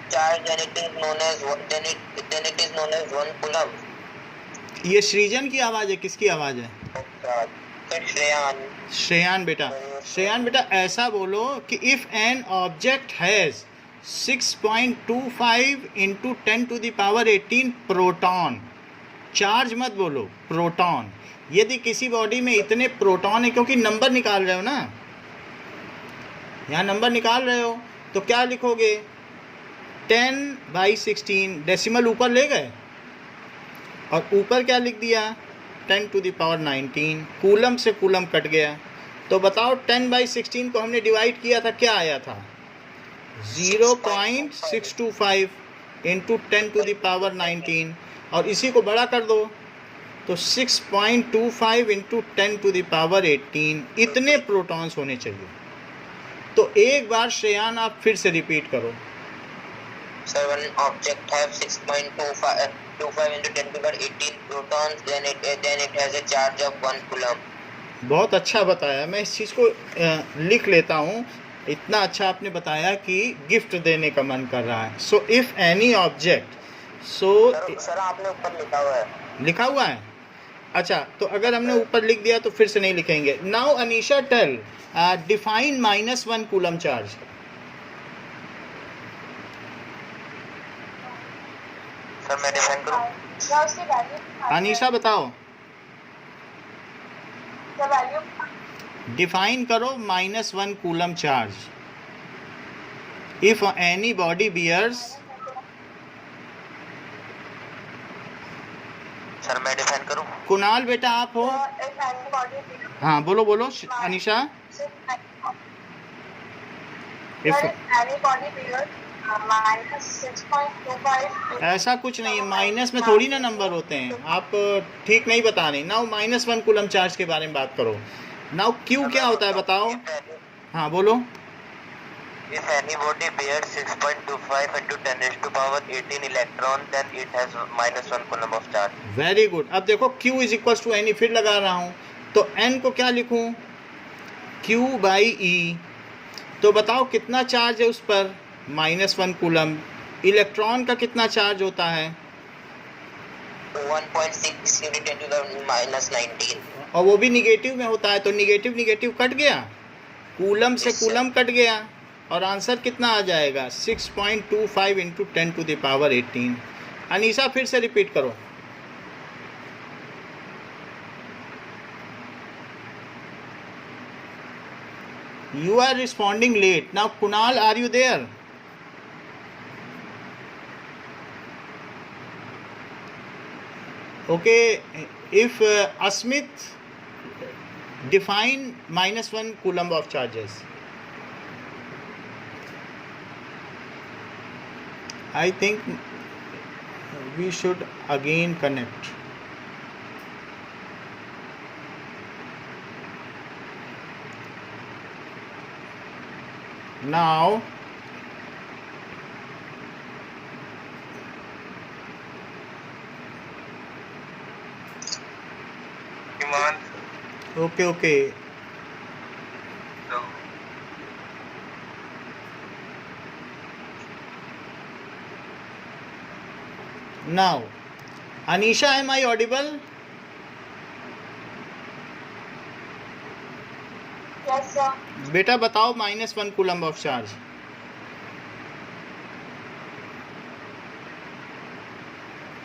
Speaker 2: charge, then it is known as then it is known as 1 coulomb.
Speaker 1: ये सृजन की आवाज़ है, किसकी आवाज़ है? श्रेयान बेटा। श्रेयान बेटा, ऐसा बोलो कि if an object has 6.25 into 10 to the power 18 proton charge मत बोलो, प्रोटॉन। यदि किसी बॉडी में इतने प्रोटॉन है, क्योंकि नंबर निकाल रहे हो ना, यहाँ नंबर निकाल रहे हो, तो क्या लिखोगे? 10/16, डेसिमल ऊपर ले गए और ऊपर क्या लिख दिया? 10⁻19। कूलम से कूलम कट गया। तो बताओ 10/16 को हमने डिवाइड किया था, क्या आया था? 0.625 इंटू 10⁻19, और इसी को बड़ा कर दो तो 6.25 इंटू 10⁻18। इतने प्रोटॉन्स होने चाहिए। तो एक बार श्रेयान आप फिर से रिपीट करो।
Speaker 2: Sir, one object have 6.25 into 10⁻18 protons, then it has a charge of 1 coulomb.
Speaker 1: बहुत अच्छा बताया, मैं इस चीज़ को लिख लेता हूँ। इतना अच्छा आपने बताया कि गिफ्ट देने का मन कर रहा है। So if any object,
Speaker 2: sir आपने ऊपर लिखा हुआ है।
Speaker 1: लिखा हुआ है? अच्छा, तो अगर हमने ऊपर लिख दिया तो फिर से नहीं लिखेंगे। Now Anisha tell, define -1 coulomb charge.
Speaker 2: Sir मैं डिफाइन करूं?
Speaker 5: या उसकी वैल्यू
Speaker 1: अनीशा बताओ,
Speaker 5: द वैल्यू
Speaker 1: डिफाइन करो -1 coulomb charge. If any body bears,
Speaker 2: sir मैं डिफाइन करूं?
Speaker 1: कुणाल बेटा आप हो?
Speaker 5: इफ एनी बॉडी
Speaker 1: हाँ बोलो बोलो Anisha. If
Speaker 5: any body bears -6.25,
Speaker 1: ऐसा कुछ नहीं है, माइनस में थोड़ी ना नंबर होते हैं, आप ठीक नहीं बता रहे। नाउ -1 कूलम चार्ज के बारे में बात करो। नाउ क्यू क्या होता है बताओ? हाँ बोलो।
Speaker 2: If anybody bears 6.25 into 10⁻18 electron, then it has -1 coulomb of charge.
Speaker 1: Very good. अब देखो Q is equal to N, फिर लगा रहा हूँ, तो N को क्या लिखूँ? Q/E। तो बताओ कितना चार्ज है उस पर? -1 कूलम। इलेक्ट्रॉन का कितना चार्ज होता है?
Speaker 2: 1.6 into 10⁻19.
Speaker 1: और वो भी निगेटिव में होता है, तो निगेटिव निगेटिव कट गया, कूलम से कूलम कट गया, और आंसर कितना आ जाएगा? 6.25 इंटू 10⁻18। अनीशा फिर से रिपीट करो। You are responding late. Now Kunal, are you there? Okay, if Asmit, define -1 coulomb of charges. I think we should again connect. Now okay.
Speaker 2: No.
Speaker 1: Now, Anisha, am I audible?
Speaker 5: yes sir.
Speaker 1: बेटा बताओ -1 coulomb of charge.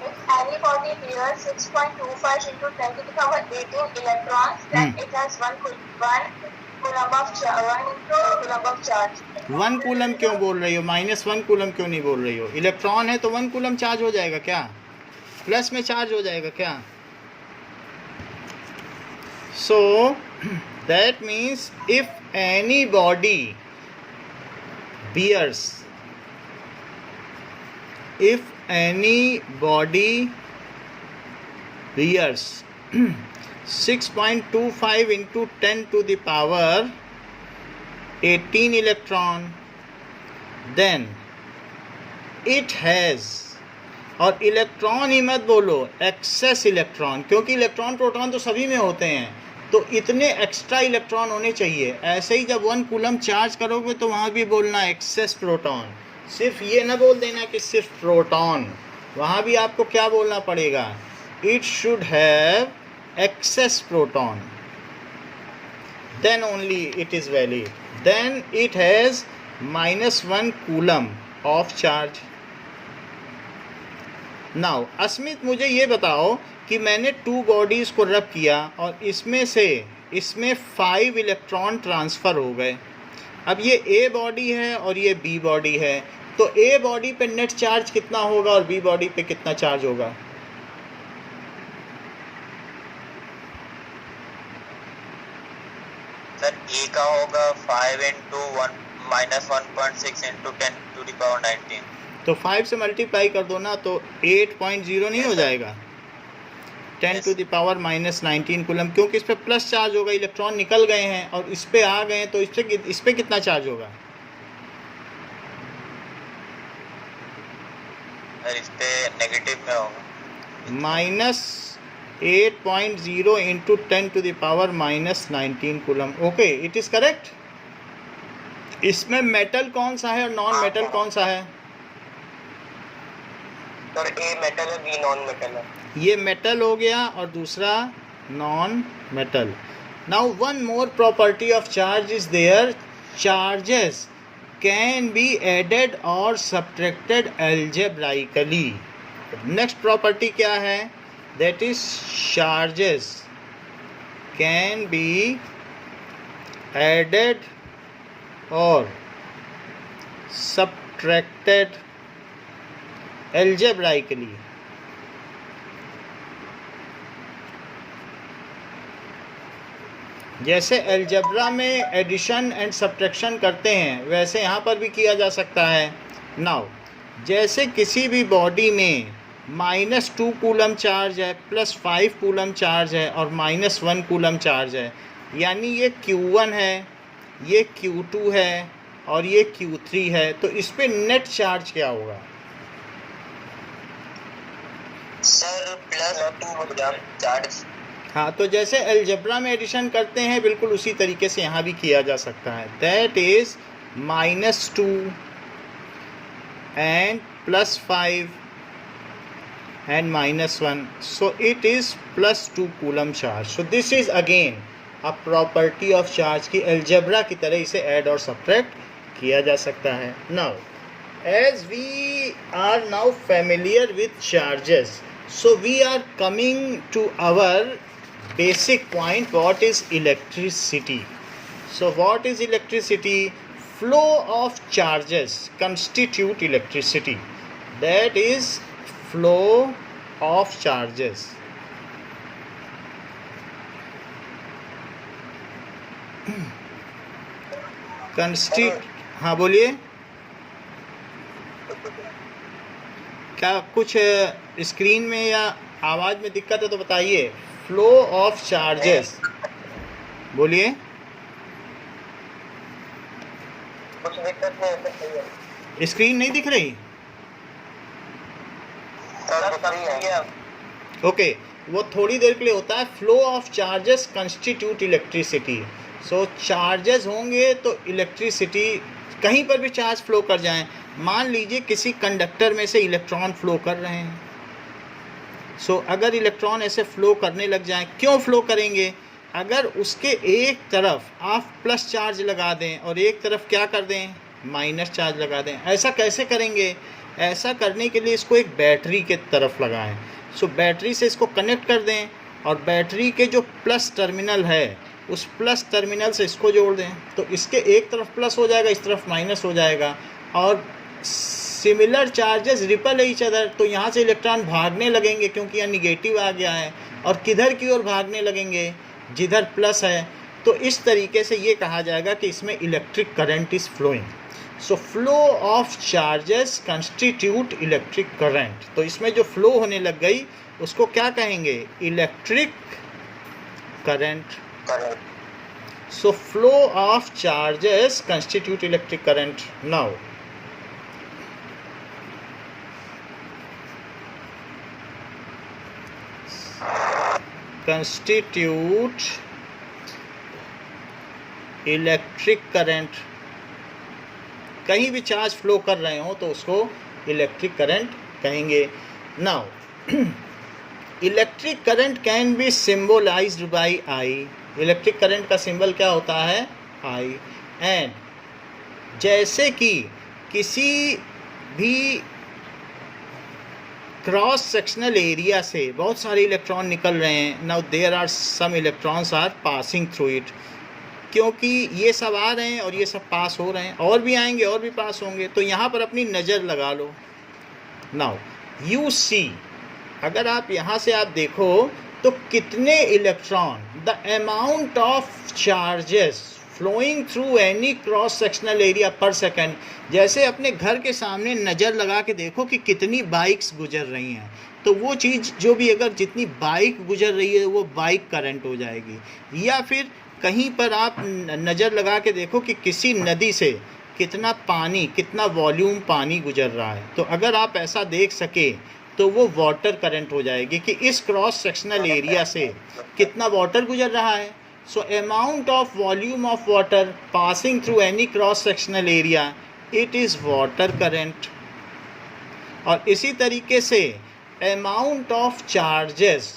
Speaker 5: If any body bears 6.25 into 10⁻18 electrons, then it has 1 coulomb of charge.
Speaker 1: 1 coulomb क्यों बोल रही हो? -1 coulomb क्यों नहीं बोल रही हो? इलेक्ट्रॉन है तो 1 कूलम चार्ज हो जाएगा क्या? प्लस में चार्ज हो जाएगा क्या? So that means if any body bears 6.25 into 10⁻18 electron, then it has, और इलेक्ट्रॉन ही मत बोलो, एक्सेस इलेक्ट्रॉन, क्योंकि इलेक्ट्रॉन प्रोटॉन तो सभी में होते हैं, तो इतने एक्स्ट्रा इलेक्ट्रॉन होने चाहिए। ऐसे ही जब 1 कूलम चार्ज करोगे तो वहाँ भी बोलना एक्सेस प्रोटॉन, सिर्फ ये ना बोल देना कि सिर्फ प्रोटॉन, वहाँ भी आपको क्या बोलना पड़ेगा? It should have excess proton, then only it is valid, then it has -1 coulomb of charge. Now Asmit मुझे ये बताओ कि मैंने 2 बॉडीज़ को रब किया और इसमें 5 इलेक्ट्रॉन ट्रांसफ़र हो गए। अब ये ए बॉडी है और ये बी बॉडी है, तो ए बॉडी पे नेट चार्ज कितना होगा और बी बॉडी पे कितना चार्ज होगा?
Speaker 2: सर ए का होगा 5 into 1 minus 1.6 into 10 to the power 19।
Speaker 1: तो 5 से मल्टीप्लाई कर दो ना, तो 8.0 नहीं हो जाएगा? 10 to the power minus 19 coulomb, क्योंकि इस पर प्लस चार्ज होगा, इलेक्ट्रॉन निकल गए हैं और इस पे आ गए हैं, तो इस पे कितना चार्ज होगा?
Speaker 2: सर इस पे नेगेटिव में होगा,
Speaker 1: minus 8.0 into 10 to the power minus 19 coulomb. Okay, it is correct. इसमें मेटल कौन सा है और नॉन मेटल कौन सा है?
Speaker 2: सर ए मेटल है, बी नॉन मेटल है।
Speaker 1: ये मेटल हो गया और दूसरा non metal. Now one more property of charge is there, charges can be added और सब्ट्रैक्टेड एल्जेब्राइकली। नेक्स्ट प्रॉपर्टी क्या है? That is charges can be added और सब्ट्रैक्टेड एल्जेब्राइकली। जैसे अलजेब्रा में एडिशन एंड सब्ट्रैक्शन करते हैं, वैसे यहाँ पर भी किया जा सकता है। नाउ जैसे किसी भी बॉडी में -2 कूलम चार्ज है, +5 कूलम चार्ज है और -1 कूलम चार्ज है, यानी ये Q1 है, ये Q2 है और ये Q3 है, तो इस पे नेट चार्ज क्या होगा?
Speaker 2: Sir +2 charge.
Speaker 1: हाँ, तो जैसे अलजेब्रा में एडिशन करते हैं, बिल्कुल उसी तरीके से यहाँ भी किया जा सकता है। That is -2 and +5 and -1, so it is +2 coulomb charge. So this is again a property of charge की अलजेब्रा की तरह इसे ऐड और सब्ट्रैक्ट किया जा सकता है। Now as we are now familiar with charges, so we are coming to our basic point, what is electricity? So what is electricity? Flow of charges constitute electricity. That is flow of charges. हाँ बोलिए, क्या कुछ screen में या आवाज़ में दिक्कत है तो बताइए। फ्लो ऑफ चार्जेस, बोलिए।
Speaker 2: कुछ दिक्कत नहीं है,
Speaker 1: स्क्रीन नहीं दिख रही? ओके, वो थोड़ी देर के लिए होता है। Flow of charges constitute electricity. So charges होंगे तो इलेक्ट्रिसिटी, कहीं पर भी चार्ज फ्लो कर जाएं, मान लीजिए किसी कंडक्टर में से इलेक्ट्रॉन फ्लो कर रहे हैं, सो अगर इलेक्ट्रॉन ऐसे फ्लो करने लग जाएं, क्यों फ्लो करेंगे? अगर उसके एक तरफ आप प्लस चार्ज लगा दें और एक तरफ क्या कर दें, माइनस चार्ज लगा दें, ऐसा कैसे करेंगे? ऐसा करने के लिए इसको एक बैटरी के तरफ लगाएं। सो बैटरी से इसको कनेक्ट कर दें और बैटरी के जो प्लस टर्मिनल है उस प्लस टर्मिनल से इसको जोड़ दें, तो इसके एक तरफ प्लस हो जाएगा, इस तरफ माइनस हो जाएगा, और similar charges ripple each other, तो यहाँ से इलेक्ट्रॉन भागने लगेंगे क्योंकि यहाँ निगेटिव आ गया है, और किधर की ओर भागने लगेंगे, जिधर प्लस है। तो इस तरीके से ये कहा जाएगा कि इसमें electric current is flowing. So flow of charges constitute electric current. तो इसमें जो फ्लो होने लग गई उसको क्या कहेंगे? Electric current. So flow of charges constitute electric current. Now constitute electric current. कहीं भी चार्ज फ्लो कर रहे हो तो उसको इलेक्ट्रिक करंट कहेंगे। Now electric current can be symbolised by I. Electric current का सिंबल क्या होता है? आई। एंड जैसे कि किसी भी क्रॉस सेक्शनल एरिया से बहुत सारे इलेक्ट्रॉन निकल रहे हैं। Now there are some electrons are passing through it, क्योंकि ये सब आ रहे हैं और ये सब पास हो रहे हैं, और भी आएंगे और भी पास होंगे। तो यहाँ पर अपनी नज़र लगा लो। नाउ यू सी, अगर आप यहाँ से आप देखो तो कितने electron, the amount of charges flowing through any cross sectional area per second. जैसे अपने घर के सामने नज़र लगा के देखो कि कितनी बाइक्स गुजर रही हैं, तो वो चीज़ जो भी, अगर जितनी बाइक गुजर रही है वो बाइक करंट हो जाएगी। या फिर कहीं पर आप नज़र लगा के देखो कि किसी नदी से कितना पानी, कितना वॉल्यूम पानी गुजर रहा है, तो अगर आप ऐसा देख सके तो वो वाटर करंट हो जाएगी कि इस क्रॉस सेक्शनल एरिया से कितना वाटर गुजर रहा है। So amount of volume of water passing through any cross sectional area, it is water current. और इसी तरीके से amount of charges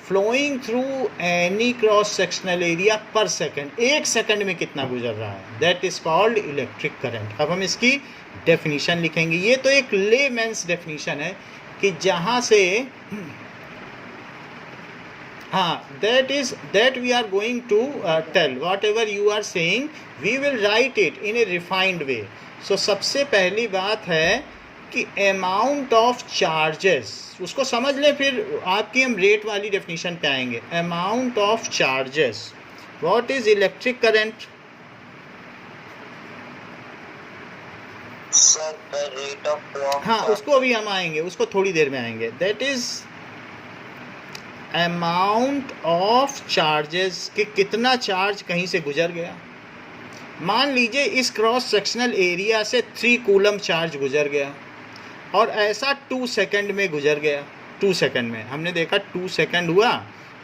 Speaker 1: flowing through any cross sectional area per second, 1 second में कितना गुजर रहा है, that is called electric current. अब हम इसकी डेफिनीशन लिखेंगे। ये तो एक लेमैन्स डेफिनीशन है कि जहाँ से, हाँ, that we are going to tell whatever you are saying, we will write it in a refined way. So सबसे पहली बात है कि अमाउंट ऑफ चार्जेस, उसको समझ लें, फिर आपकी हम रेट वाली डेफिनेशन पे आएंगे। Amount of charges, what is electric current? हाँ, उसको अभी हम आएंगे, उसको थोड़ी देर में आएंगे। That is amount of charges, कि कितना चार्ज कहीं से गुजर गया। मान लीजिए इस क्रॉस सेक्शनल एरिया से 3 कूलम चार्ज गुजर गया, और ऐसा 2 सेकंड में गुजर गया। 2 सेकंड में हमने देखा 2 सेकंड हुआ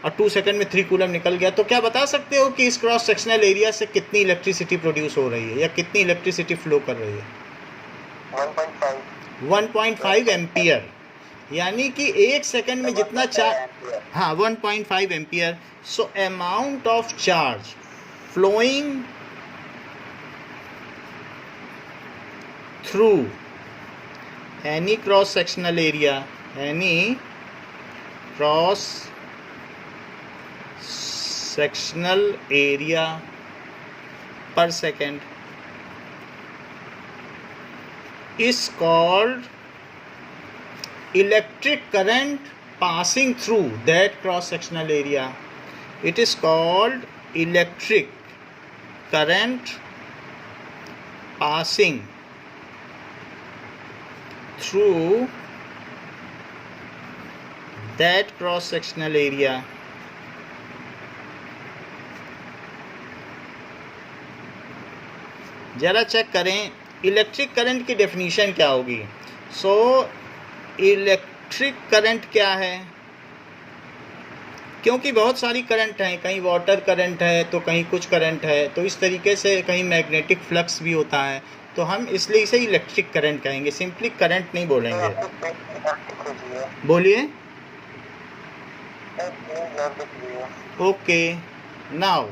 Speaker 1: और 2 सेकंड में 3 कूलम निकल गया। तो क्या बता सकते हो कि इस क्रॉस सेक्शनल एरिया से कितनी इलेक्ट्रिसिटी प्रोड्यूस हो रही है या कितनी इलेक्ट्रिसिटी फ्लो कर रही है? 1.5 एम्पियर, यानी कि 1 सेकंड में जितना चार्ज, हाँ, 1.5 ampere. So amount of charge flowing through any cross sectional area, any cross sectional area per second is called electric current passing through that cross sectional area. It is called electric current passing through that cross sectional area. जरा check करें electric current की definition क्या होगी। So electric current क्या है, क्योंकि बहुत सारी करंट हैं, कहीं वाटर करंट है तो कहीं कुछ करंट है, तो इस तरीके से कहीं मैग्नेटिक फ्लक्स भी होता है, तो हम इसलिए इसे इलेक्ट्रिक करंट कहेंगे, सिंपली करंट नहीं बोलेंगे। बोलिए। Okay, now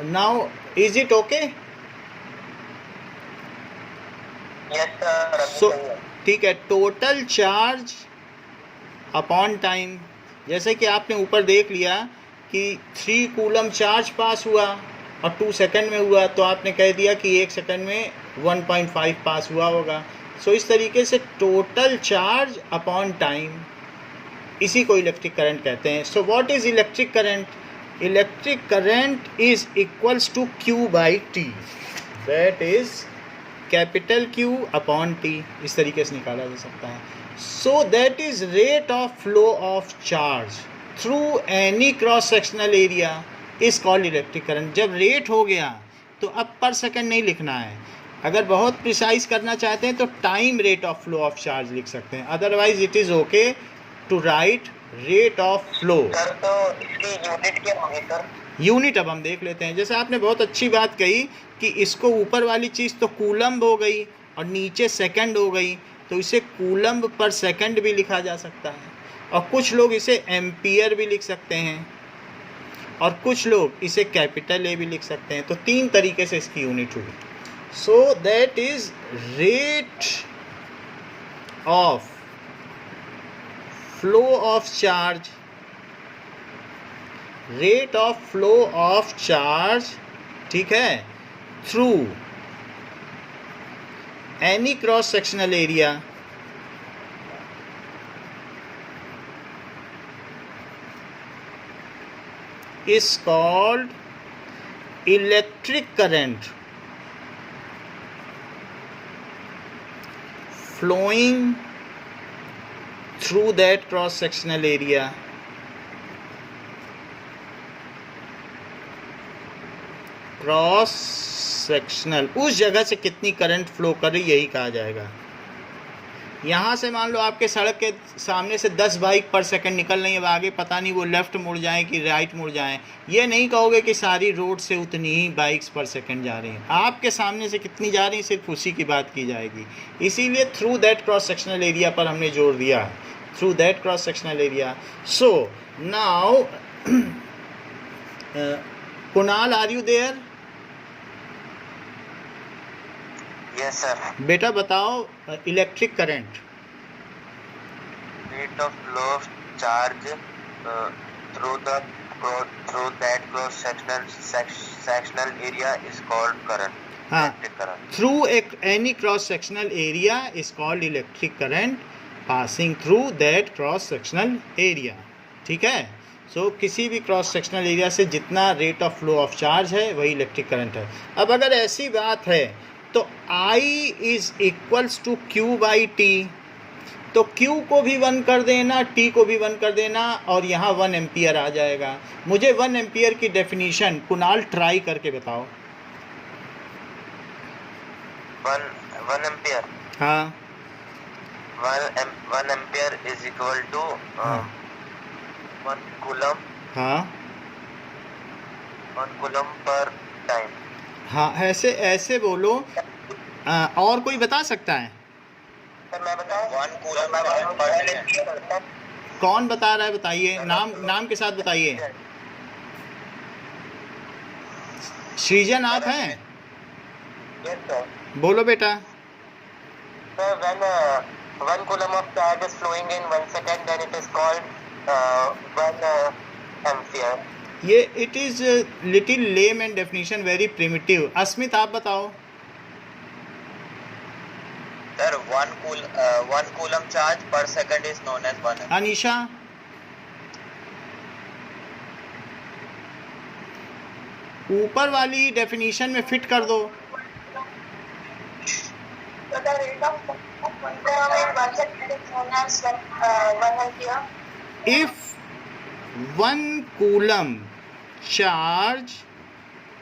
Speaker 1: now is it okay?
Speaker 2: Yes sir.
Speaker 1: So ठीक है, टोटल चार्ज अपॉन टाइम, जैसे कि आपने ऊपर देख लिया कि 3 कूलम चार्ज पास हुआ और 2 सेकंड में हुआ, तो आपने कह दिया कि 1 सेकंड में 1.5 पास हुआ होगा। सो इस तरीके से टोटल चार्ज अपॉन टाइम, इसी को इलेक्ट्रिक करंट कहते हैं। So what is electric current? Electric current is equals to Q by T, that is capital Q upon T, इस तरीके से निकाला जा सकता है। So that is rate of flow of charge through any cross sectional area is called electric current. जब rate हो गया तो अब पर सेकंड नहीं लिखना है, अगर बहुत प्रिसाइज करना चाहते हैं तो time rate of flow of charge लिख सकते हैं, otherwise it is okay to write rate of flow.
Speaker 2: Sir तो इसकी यूनिट क्या होगी सर?
Speaker 1: यूनिट अब हम देख लेते हैं। जैसे आपने बहुत अच्छी बात कही कि इसको ऊपर वाली चीज़ तो कूलम्ब हो गई और नीचे सेकंड हो गई, तो इसे कूलम्ब पर सेकंड भी लिखा जा सकता है, और कुछ लोग इसे एम्पियर भी लिख सकते हैं, और कुछ लोग इसे कैपिटल ए भी लिख सकते हैं। तो 3 तरीके से इसकी यूनिट हुई। सो that is rate of flow of charge, rate of flow of charge, ठीक है, through any cross sectional area is called electric current flowing through that cross sectional area. Cross sectional, उस जगह से कितनी करंट फ्लो कर रही, यही कहा जाएगा। यहाँ से मान लो आपके सड़क के सामने से 10 बाइक पर सेकंड निकल रही है, अब आगे पता नहीं वो लेफ़्ट मुड़ जाएं कि राइट मुड़ जाएं, ये नहीं कहोगे कि सारी रोड से उतनी ही बाइक्स पर सेकंड जा रही हैं। आपके सामने से कितनी जा रही हैं, सिर्फ उसी की बात की जाएगी। इसीलिए through that cross sectional area पर हमने जोर दिया, through that cross sectional area. So now Kunal, are you there?
Speaker 2: Yes sir.
Speaker 1: बेटा बताओ electric current.
Speaker 2: Rate of flow of charge through that cross sectional area is called current.
Speaker 1: हाँ, through any cross sectional area is called electric current passing through that cross sectional area, ठीक है। सो किसी भी cross sectional area से जितना rate of flow of charge है वही electric current है। अब अगर ऐसी बात है तो I is equals to Q by T, तो Q को भी 1 कर देना, T को भी 1 कर देना, और यहाँ 1 एम्पियर आ जाएगा। मुझे 1 एम्पियर की डेफिनेशन कुणाल ट्राई करके बताओ।
Speaker 2: 1 एम्पियर,
Speaker 1: हाँ,
Speaker 2: 1 ampere is equal to 1 coulomb,
Speaker 1: हाँ,
Speaker 2: 1 कूलम पर टाइम।
Speaker 1: हाँ, ऐसे बोलो। और कोई बता सकता है?
Speaker 2: सर मैं बताऊं? 1 कूलम पर एम्पियर।
Speaker 1: कौन बता रहा है, बताइए, नाम के साथ बताइए। सृजन आप हैं?
Speaker 2: Yes sir.
Speaker 1: बोलो बेटा।
Speaker 2: Sir, when 1 coulomb of charge is flowing in 1 second, then it is called 1 ampere.
Speaker 1: ये it is little lame and definition very primitive. Asmit आप बताओ।
Speaker 2: Sir, 1 coulomb charge per second is known as 1 ampere.
Speaker 1: Anisha? ऊपर वाली definition में fit कर दो।
Speaker 5: So the rate of coulomb in 1 second is known as 1 ampere.
Speaker 1: If 1 coulomb charge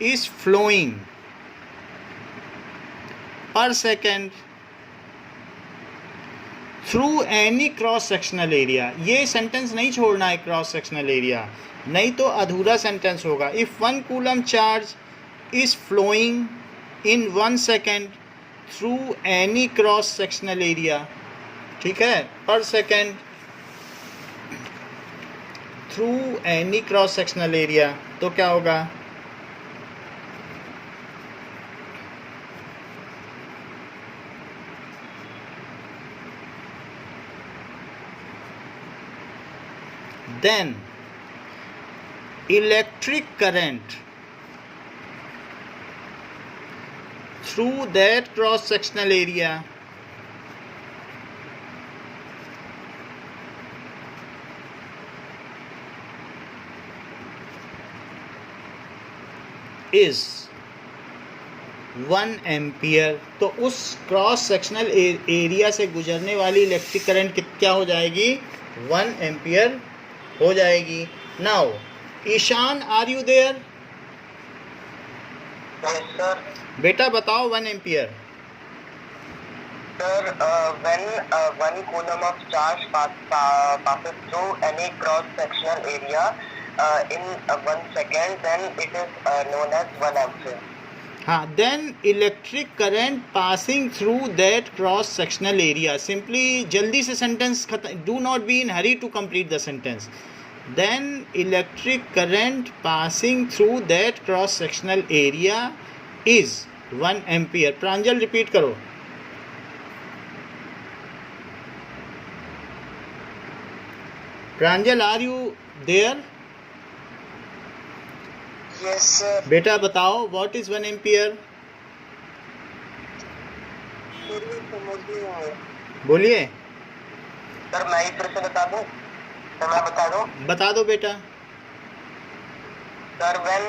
Speaker 1: is flowing per second through any cross sectional area, ये sentence नहीं छोड़ना है, cross sectional area, नहीं तो अधूरा सेंटेंस होगा। If 1 coulomb charge is flowing in 1 second through any cross sectional area, ठीक है, पर second through any cross sectional area, तो क्या होगा? Then electric current through that cross sectional area is 1 ampere. तो उस क्रॉस सेक्शनल एरिया से गुजरने वाली इलेक्ट्रिक करंट क्या हो जाएगी? 1 एम्पियर हो जाएगी। Now Ishan, are you there?
Speaker 2: Yes, sir.
Speaker 1: बेटा बताओ 1 ampere.
Speaker 2: Sir, when 1 coulomb of charge passes through any cross-sectional area in 1 second, then it is known as 1 ampere.
Speaker 1: हाँ, then electric current passing through that cross sectional area. Simply जल्दी से sentence खत्म, do not be in hurry to complete the sentence. Then electric current passing through that cross sectional area is 1 ampere. Pranjal repeat करो. Pranjal, are you there?
Speaker 2: Yes, sir.
Speaker 1: बेटा बताओ, what is 1 ampere? बोलिए.
Speaker 2: Sir मैं ही फिर से बता दूं? तो मैं बता दूं?
Speaker 1: बता दो बेटा.
Speaker 2: Sir, when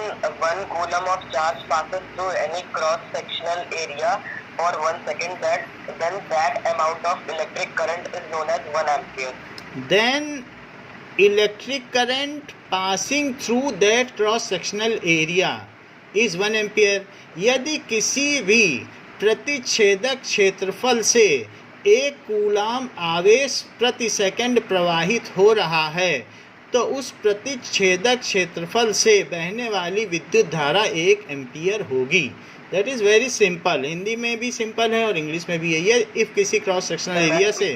Speaker 2: 1 coulomb of charge passes through any cross-sectional area for 1 second, then that amount of electric current is known as 1 ampere.
Speaker 1: Then electric current passing through that cross sectional area is 1 ampere. यदि किसी भी प्रतिच्छेदक क्षेत्रफल से 1 coulomb आवेश प्रति second प्रवाहित हो रहा है तो उस प्रतिच्छेदक क्षेत्रफल से बहने वाली विद्युत धारा 1 एम्पियर होगी. That is very simple. Hindi में भी सिंपल है और इंग्लिश में भी है. ये इफ़ किसी क्रॉस सेक्शनल एरिया से.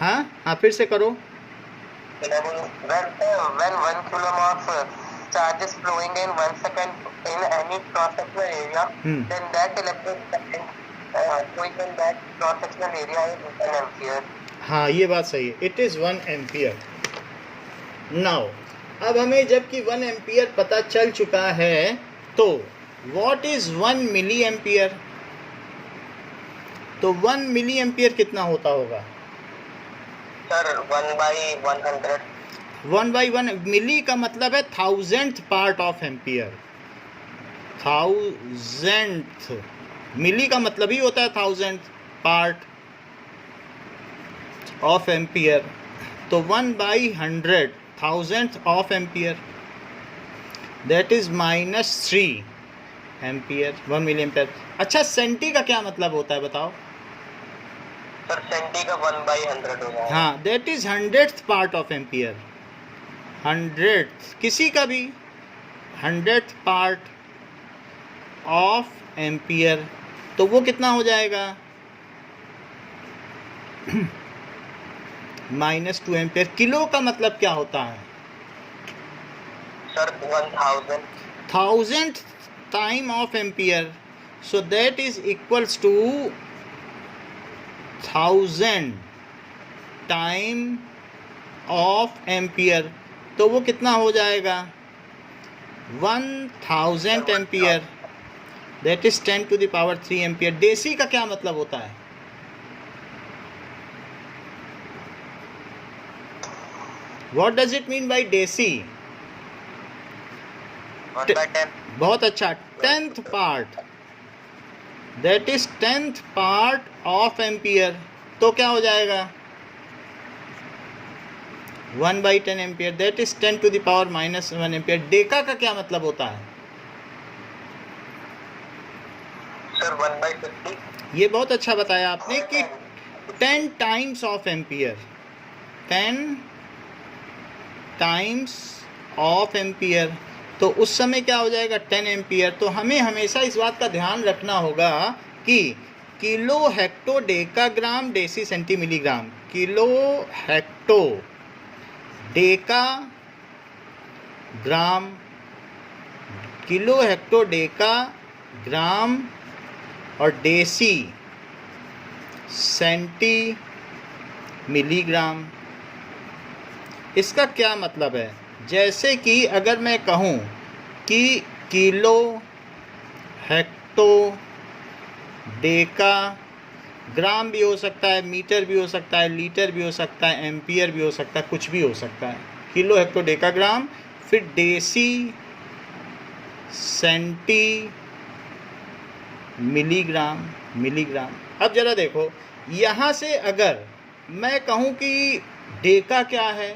Speaker 1: हाँ, फिर से करो.
Speaker 2: When 1 coulomb of charge is flowing in 1 second in any cross-sectional area, then that electric current flowing in that cross-sectional area is 1 ampere.
Speaker 1: हाँ, ये बात सही है. It is 1 ampere. नाउ अब हमें जबकि 1 एम्पियर पता चल चुका है तो व्हाट इज़ 1 मिली एम्पियर? तो 1 मिली एम्पियर कितना होता होगा?
Speaker 2: Sir, 1/100.
Speaker 1: 1/1 मिली का मतलब है 1000th part of ampere. 1000th मिली का मतलब ही होता है 1000th पार्ट ऑफ एम्पियर. तो 1/100 1000th of ampere, that is -3 ampere. 1 milli ampere. अच्छा, सेंटी का क्या मतलब होता है बताओ?
Speaker 2: Sir, सेंटी का 1/100 होगा.
Speaker 1: हाँ, that is 100th part of ampere. 100th किसी का भी 100th पार्ट ऑफ एम्पियर. तो वो कितना हो जाएगा? -2 एम्पियर. किलो का मतलब क्या होता है?
Speaker 2: Sir, 1000.
Speaker 1: 1000th time of ampere. So that is equals to 1000 time of ampere. तो वो कितना हो जाएगा? 1000 ampere. That is 10⁻³ ampere. Deci का क्या मतलब होता है? What does it mean by deci?
Speaker 2: 1/10.
Speaker 1: बहुत अच्छा. 10th part, that is 10th part of ampere. तो क्या हो जाएगा? 1/10 ampere. That is 10⁻⁻1 ampere. Deca का क्या मतलब होता है?
Speaker 2: Sir, 1/50.
Speaker 1: ये बहुत अच्छा बताया आपने कि 10 times of ampere. 10 times of ampere. तो उस समय क्या हो जाएगा? 10 एम्पियर. तो हमें हमेशा इस बात का ध्यान रखना होगा कि kilo hecto decagram deci centi milligram. Kilo hecto deca gram, kilo hecto deca gram और डेसी सेंटी मिलीग्राम. इसका क्या मतलब है? जैसे कि अगर मैं कहूँ कि किलो हेक्टो डेका ग्राम भी हो सकता है, मीटर भी हो सकता है, लीटर भी हो सकता है, एम्पियर भी हो सकता है, कुछ भी हो सकता है. किलो हेक्टो डेका ग्राम, फिर डेसी सेंटी मिलीग्राम. अब ज़रा देखो, यहाँ से अगर मैं कहूँ कि डेका क्या है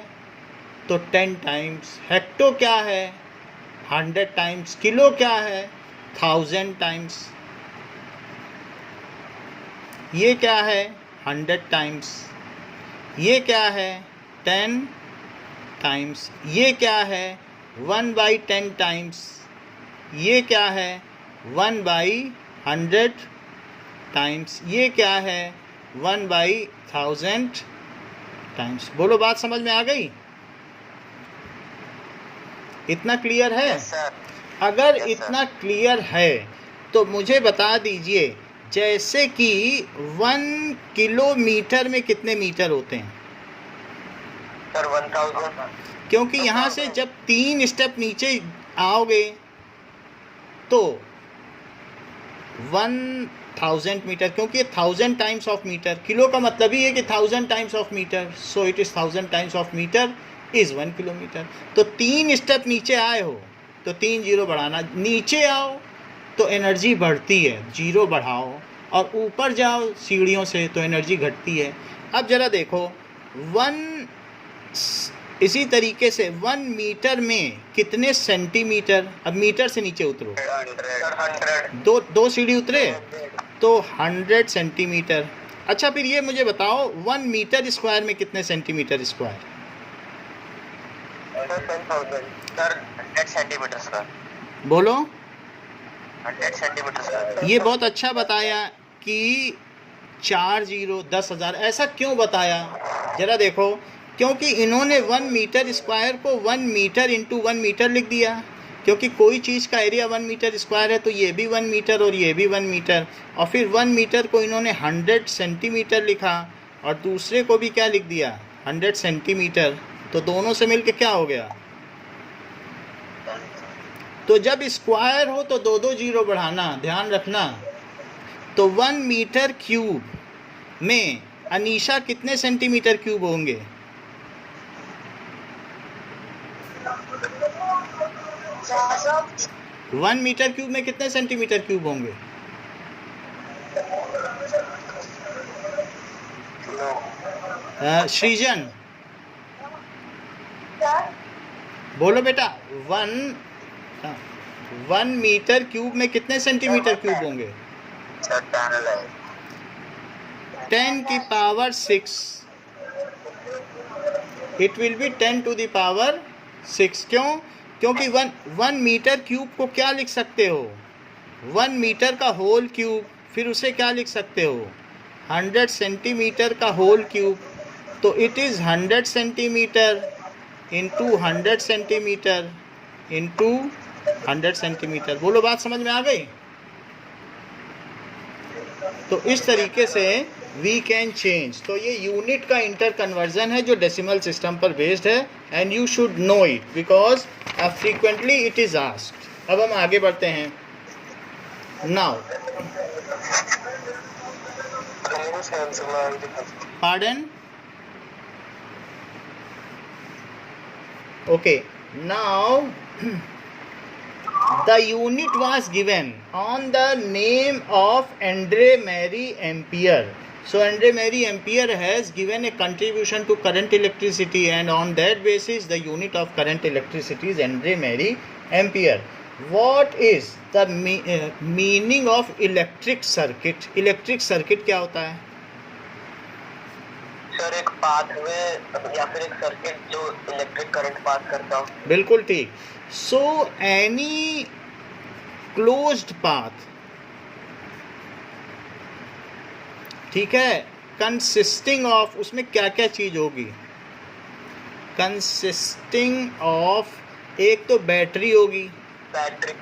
Speaker 1: तो 10 टाइम्स, हेक्टो क्या है 100 टाइम्स, किलो क्या है 1000 टाइम्स. ये क्या है 100 टाइम्स, ये क्या है 10 टाइम्स, ये क्या है 1/10 टाइम्स, ये क्या है 1/100 टाइम्स, ये क्या है 1/1000 टाइम्स। बोलो बात समझ में आ गई? इतना क्लियर है?
Speaker 2: Yes, sir.
Speaker 1: अगर
Speaker 2: Yes, sir.
Speaker 1: इतना क्लियर है तो मुझे बता दीजिए, जैसे कि 1 किलोमीटर में कितने मीटर होते हैं?
Speaker 2: Sir, 1000.
Speaker 1: क्योंकि यहाँ से जब 3 स्टेप नीचे आओगे तो 1000 मीटर, क्योंकि 1000 टाइम्स ऑफ मीटर, किलो का मतलब ही है कि 1000 times of metre, so it is 1000 times of metre is 1 kilometre. तो 3 स्टेप नीचे आए हो तो 3 जीरो बढ़ाना, नीचे आओ तो एनर्जी बढ़ती है, जीरो बढ़ाओ, और ऊपर जाओ सीढ़ियों से तो एनर्जी घटती है। अब ज़रा देखो, 1 इसी तरीके से 1 मीटर में कितने सेंटीमीटर? अब मीटर से नीचे उतरो,
Speaker 2: 100.
Speaker 1: दो सीढ़ी उतरे तो 100 सेंटीमीटर। अच्छा फिर ये मुझे बताओ 1 मीटर स्क्वायर में कितने centimetre square?
Speaker 2: Sir, 10,000. Sir, 100 centimeters, sir.
Speaker 1: बोलो।
Speaker 2: 100 centimeters, sir.
Speaker 1: ये बहुत अच्छा बताया कि 4 जीरो 10,000, ऐसा क्यों बताया? ज़रा देखो, क्योंकि इन्होंने 1 मीटर स्क्वायर को 1 मीटर इंटू 1 मीटर लिख दिया, क्योंकि कोई चीज़ का एरिया 1 मीटर स्क्वायर है तो ये भी 1 मीटर और ये भी 1 मीटर, और फिर 1 मीटर को इन्होंने 100 सेंटीमीटर लिखा और दूसरे को भी क्या लिख दिया 100 सेंटीमीटर, तो दोनों से मिलके क्या हो गया? तो जब स्क्वायर हो तो 2 जीरो बढ़ाना, ध्यान रखना। तो 1 मीटर क्यूब में अनीशा कितने सेंटीमीटर क्यूब होंगे?
Speaker 5: सर
Speaker 1: 1 मीटर क्यूब में कितने सेंटीमीटर क्यूब होंगे? सृजन बोलो बेटा, 1 मीटर क्यूब में कितने सेंटीमीटर क्यूब होंगे?
Speaker 2: Sir, 10 है.
Speaker 1: 10 की power 6, it will be 10 to the power 6। क्यों? क्योंकि 1 मीटर क्यूब को क्या लिख सकते हो? 1 मीटर का होल क्यूब, फिर उसे क्या लिख सकते हो? 100 सेंटीमीटर का होल क्यूब, तो it is 100 centimetre into 100 centimetre into 100 centimetre. बोलो बात समझ में आ गई? तो इस तरीके से वी कैन चेंज। तो ये यूनिट का इंटर कन्वर्जन है जो डेसिमल सिस्टम पर बेस्ड है, and you should know it because frequently it is asked. अब हम आगे बढ़ते हैं। Now pardon, okay, now the unit was given on the name of Andre Marie Ampere. So Andre Marie Ampere has given a contribution to current electricity, and on that basis the unit of current electricity is Andre Marie Ampere. What is the meaning of electric circuit? Electric circuit क्या होता है?
Speaker 2: Sir, एक pathway या फिर एक circuit जो electric current pass करता हो।
Speaker 1: बिल्कुल ठीक। सो एनी क्लोज्ड पाथ, ठीक है, कंसिस्टिंग ऑफ, उसमें क्या क्या चीज होगी? कंसिस्टिंग ऑफ, एक तो बैटरी होगी,
Speaker 2: बैटरी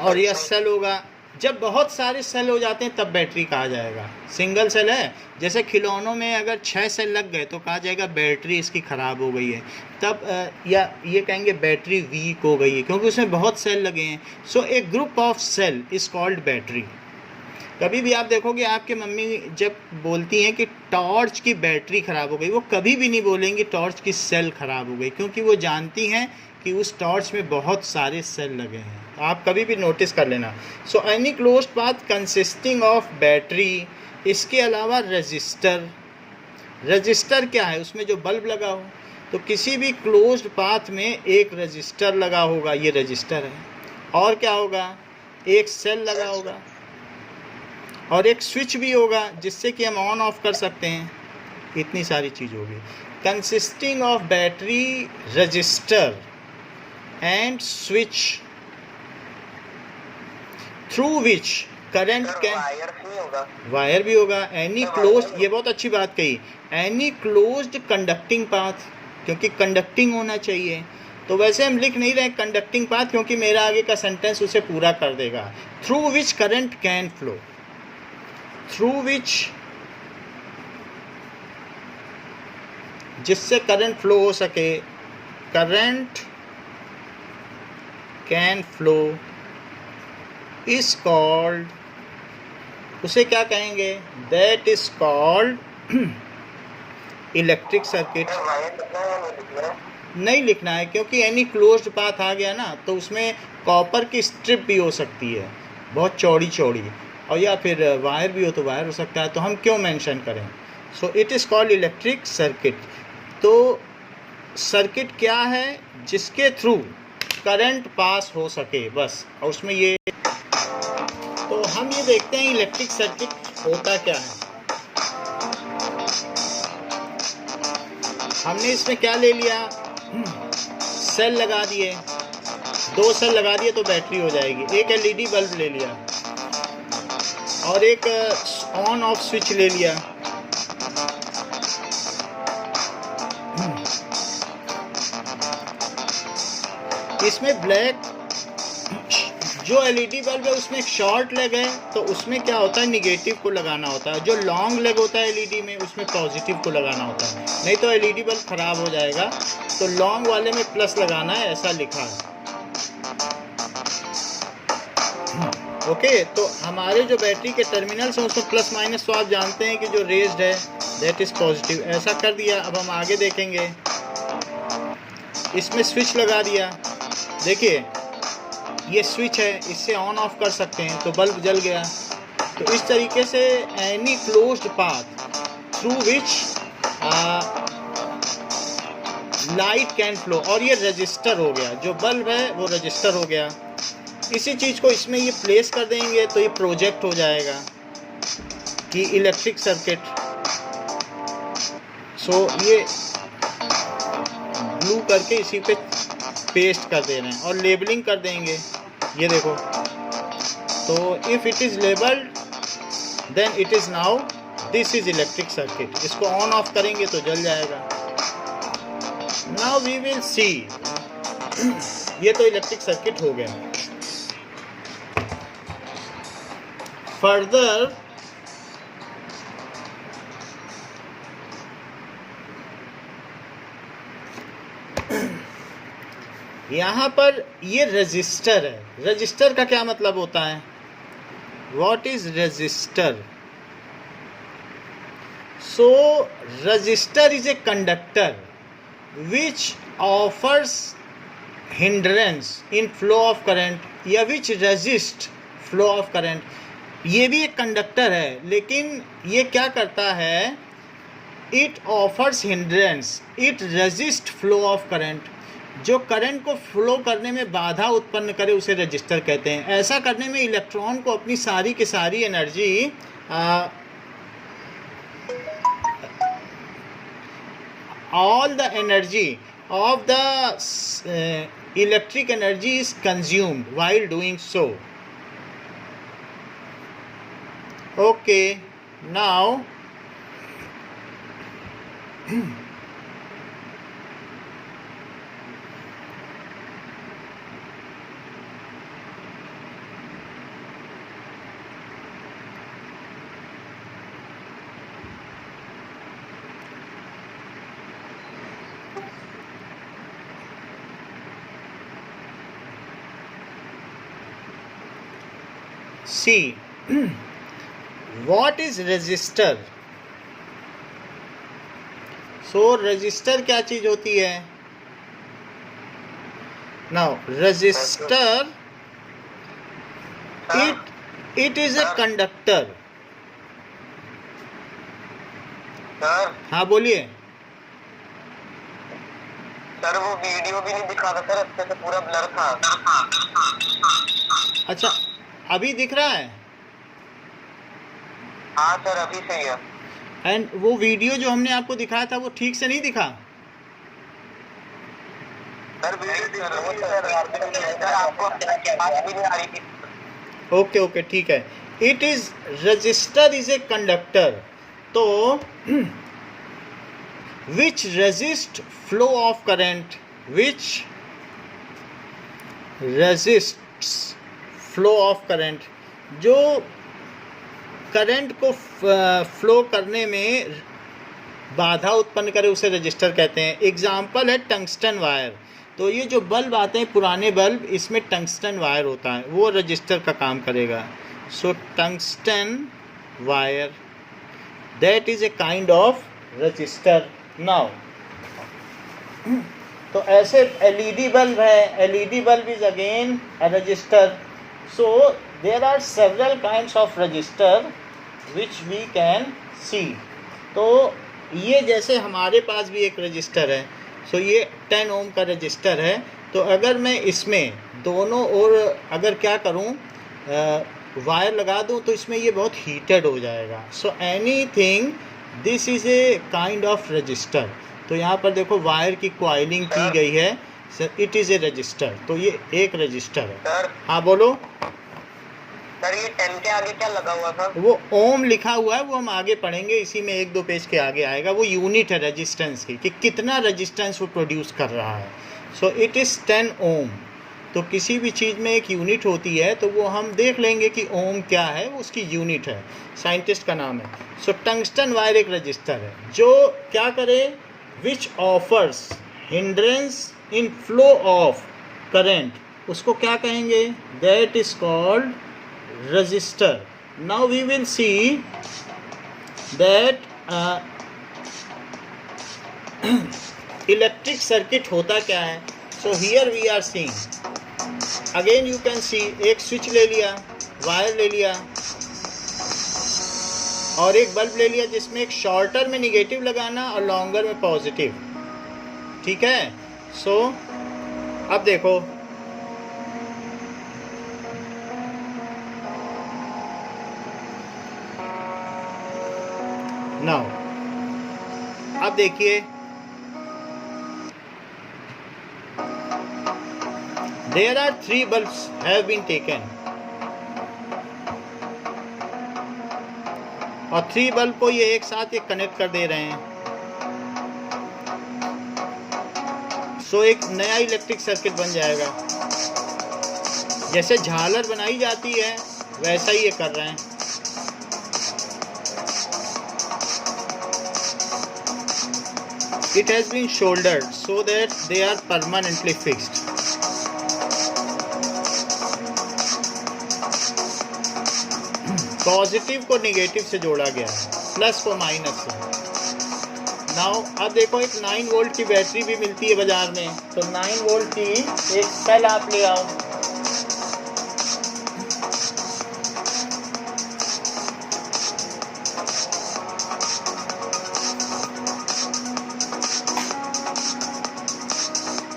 Speaker 1: और यह सेल होगा। जब बहुत सारे सेल हो जाते हैं तब बैटरी कहा जाएगा। सिंगल सेल है, जैसे खिलौनों में अगर 6 सेल लग गए तो कहा जाएगा बैटरी इसकी ख़राब हो गई है, तब या ये कहेंगे बैटरी वीक हो गई है, क्योंकि उसमें बहुत सेल लगे हैं। So a group of cell is called battery. कभी भी आप देखोगे आपके मम्मी जब बोलती हैं कि टॉर्च की बैटरी ख़राब हो गई, वो कभी भी नहीं बोलेंगी टॉर्च की सेल ख़राब हो गई, क्योंकि वो जानती हैं कि उस टॉर्च में बहुत सारे सेल लगे हैं। आप कभी भी नोटिस कर लेना। So any closed path consisting of battery. इसके अलावा रजिस्टर, रजिस्टर क्या है? उसमें जो बल्ब लगा हो, तो किसी भी क्लोज्ड पाथ में एक रजिस्टर लगा होगा, ये रजिस्टर है। और क्या होगा? एक सेल लगा होगा, और एक स्विच भी होगा जिससे कि हम ऑन ऑफ कर सकते हैं। इतनी सारी चीज़ होगी। Consisting of battery, register and switch through which current can,
Speaker 2: wire नहीं होगा,
Speaker 1: वायर भी होगा। एनी क्लोज्ड, ये बहुत अच्छी बात कही, एनी क्लोज्ड कंडक्टिंग पाथ, क्योंकि कंडक्टिंग होना चाहिए। तो वैसे हम लिख नहीं रहे कंडक्टिंग पाथ क्योंकि मेरा आगे का सेंटेंस उसे पूरा कर देगा। Through which current can flow, through which, जिससे करंट फ्लो हो सके, current can flow is called, उसे क्या कहेंगे, that is called electric circuit.
Speaker 2: Wire लिखना है या नहीं लिखना है?
Speaker 1: नहीं लिखना है क्योंकि एनी क्लोज्ड पाथ आ गया ना, तो उसमें कॉपर की स्ट्रिप भी हो सकती है बहुत चौड़ी चौड़ी, और या फिर वायर भी हो तो वायर हो सकता है, तो हम क्यों मेंशन करें। सो it is called electric circuit. तो सर्किट क्या है, जिसके थ्रू करंट पास हो सके बस, और उसमें ये। तो हम ये देखते हैं इलेक्ट्रिक सर्किट होता क्या है। हमने इसमें क्या ले लिया, सेल लगा दिए, 2 सेल लगा दिए तो बैटरी हो जाएगी। एक एलईडी बल्ब ले लिया और एक ऑन ऑफ स्विच ले लिया। इसमें ब्लैक जो एलईडी बल्ब है उसमें एक शॉर्ट लेग है, तो उसमें क्या होता है, निगेटिव को लगाना होता है। जो लॉन्ग लेग होता है एलईडी में, उसमें पॉजिटिव को लगाना होता है, नहीं तो एलईडी बल्ब खराब हो जाएगा। तो लॉन्ग वाले में प्लस लगाना है, ऐसा लिखा है। ओके, तो हमारे जो बैटरी के टर्मिनल्स हैं उसमें प्लस माइनस, तो आप जानते हैं कि जो रेज्ड है दैट इज़ पॉजिटिव। ऐसा कर दिया। अब हम आगे देखेंगे, इसमें स्विच लगा दिया। देखिए ये स्विच है, इससे ऑन ऑफ कर सकते हैं, तो बल्ब जल गया। तो इस तरीके से any closed path through which light can flow, और ये रजिस्टर हो गया, जो बल्ब है वो रजिस्टर हो गया। इसी चीज़ को इसमें ये प्लेस कर देंगे तो ये प्रोजेक्ट हो जाएगा कि इलेक्ट्रिक सर्किट। सो ये ब्लू करके इसी पे पेस्ट कर दे रहे हैं और लेबलिंग कर देंगे। ये देखो, तो if it is labelled then it is now this is electric circuit. इसको ऑन ऑफ करेंगे तो जल जाएगा। Now we will see. ये तो इलेक्ट्रिक सर्किट हो गया। फर्दर यहाँ पर ये रजिस्टर है। रजिस्टर का क्या मतलब होता है, what is register? So register is a conductor which offers hindrance in flow of current, या which resist flow of current. ये भी एक कंडक्टर है, लेकिन ये क्या करता है, it offers hindrance, it resist flow of current. जो करंट को फ्लो करने में बाधा उत्पन्न करे उसे रजिस्टर कहते हैं। ऐसा करने में इलेक्ट्रॉन को अपनी सारी की सारी energy all the energy of the electric energy is consumed while doing so. Okay, now see what is resistor. So resistor क्या चीज होती है? Now resistor it is a conductor.
Speaker 2: Sir
Speaker 1: हाँ बोलिए।
Speaker 2: सर वो वीडियो भी नहीं दिखा था सर, अच्छे से पूरा ब्लर था।
Speaker 1: अच्छा, अभी दिख रहा है?
Speaker 2: हाँ सर अभी सही है।
Speaker 1: एंड वो वीडियो जो हमने आपको दिखाया था वो ठीक से नहीं दिखा?
Speaker 2: सर वीडियो आपको बात भी नहीं आ रही थी।
Speaker 1: ओके ओके ठीक है। It is register is a conductor, तो which resist flow of current, which resists flow of current, जो करंट को फ्लो करने में बाधा उत्पन्न करे उसे रजिस्टर कहते हैं। एग्जाम्पल है टंगस्टन वायर। तो ये जो बल्ब आते हैं पुराने बल्ब, इसमें टंगस्टन वायर होता है, वो रजिस्टर का काम करेगा। So tungsten wire that is a kind of register. Now तो ऐसे एलईडी बल्ब है, LED bulb is again a register. So there are several kinds of register which we can see. तो ये जैसे हमारे पास भी एक रजिस्टर है, सो ये 10 ओम का रजिस्टर है। तो अगर मैं इसमें दोनों ओर अगर क्या करूं, वायर लगा दूं, तो इसमें ये बहुत हीटेड हो जाएगा। So anything this is a kind of register. तो यहाँ पर देखो वायर की कॉइलिंग की गई है, sir it is A register. तो ये एक रजिस्टर है।
Speaker 2: सर
Speaker 1: हाँ बोलो।
Speaker 2: सर ये 10 के आगे क्या लगा हुआ था?
Speaker 1: वो ओम लिखा हुआ है, वो हम आगे पढ़ेंगे, इसी में 1-2 पेज के आगे आएगा। वो यूनिट है रेजिस्टेंस की, कि कितना रेजिस्टेंस वो प्रोड्यूस कर रहा है। सो इट इज़ 10 ओम। तो किसी भी चीज़ में एक यूनिट होती है, तो वो हम देख लेंगे कि ओम क्या है, वो उसकी यूनिट है, साइंटिस्ट का नाम है। सो टंगस्टन वायर एक रजिस्टर है जो क्या करे, विच offers hindrance in flow of current, उसको क्या कहेंगे, that is called resistor. Now we will see that electric circuit होता क्या है. So here we are seeing, again you can see, एक स्विच ले लिया, वायर ले लिया और एक बल्ब ले लिया, जिसमें एक शॉर्टर में निगेटिव लगाना और लॉन्गर में पॉजिटिव। ठीक है। सो अब देखो, नाउ अब देखिए, there are 3 bulbs have been taken, और 3 बल्ब को ये एक साथ एक कनेक्ट कर दे रहे हैं। सो एक नया इलेक्ट्रिक सर्किट बन जाएगा। जैसे झालर बनाई जाती है वैसा ही ये कर रहे हैं। It has been soldered so that they are permanently fixed. Positive को नेगेटिव से जोड़ा गया है, प्लस को माइनस से। नाउ अब देखो, एक 9 वोल्ट की बैटरी भी मिलती है बाजार में। तो 9 वोल्ट की एक सेल आप ले आओ,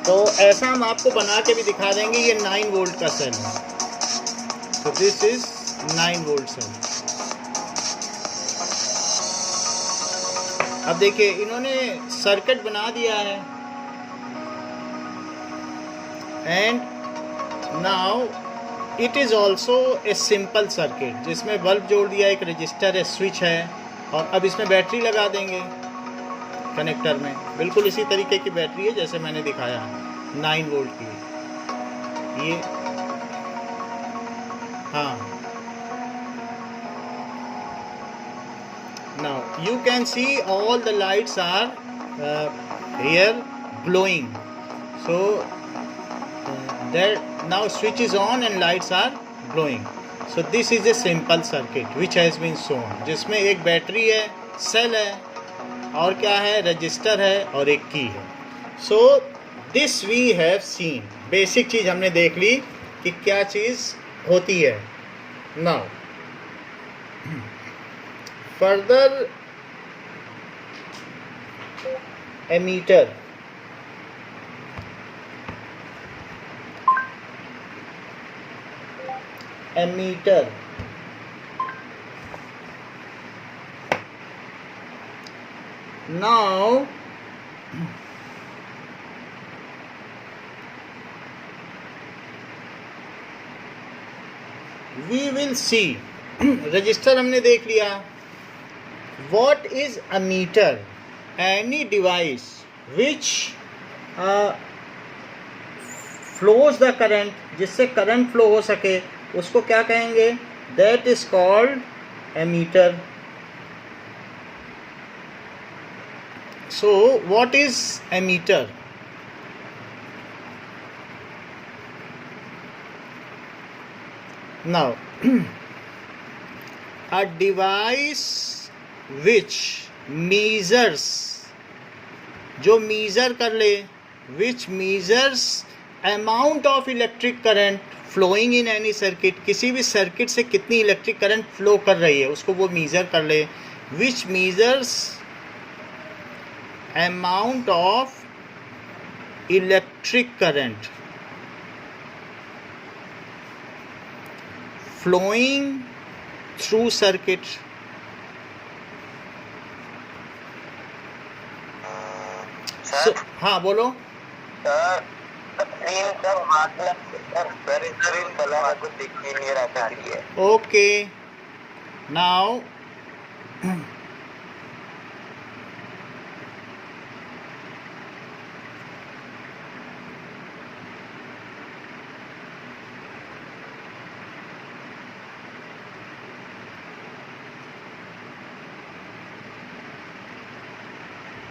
Speaker 1: तो ऐसा हम आपको बना के भी दिखा देंगे। ये 9 वोल्ट का सेल है। तो दिस इज 9 वोल्ट सेल। अब देखिए, इन्होंने सर्किट बना दिया है, and now it is also a simple circuit, जिसमें बल्ब जोड़ दिया, एक रजिस्टर है, स्विच है, और अब इसमें बैटरी लगा देंगे कनेक्टर में। बिल्कुल इसी तरीके की बैटरी है जैसे मैंने दिखाया, 9 वोल्ट की। ये हाँ, now you can see all the lights are here glowing. So that now switch is on and lights are glowing. So this is a simple circuit which has been shown, जिसमें एक battery है, cell है, और क्या है, register है, और एक की है। So this we have seen. Basic चीज़ हमने देख ली कि क्या चीज़ होती है। Now further, ammeter, now we will see register हमने देख लिया. What is a meter? Any device which flows the current, जिससे करंट फ्लो हो सके, उसको क्या कहेंगे? That is called ammeter. So what is ammeter? Now a device which measures, जो measure कर ले, which measures amount of electric current flowing in any circuit, किसी भी सर्किट से कितनी इलेक्ट्रिक करंट फ्लो कर रही है उसको वो मीज़र कर ले. which measures amount of electric current flowing through circuit.
Speaker 2: Sir
Speaker 1: हाँ बोलो.
Speaker 2: सर स्क्रीन का मतलब सर स्क्रीन कलर कुछ दिख नहीं रहा था इसलिए.
Speaker 1: ओके नाउ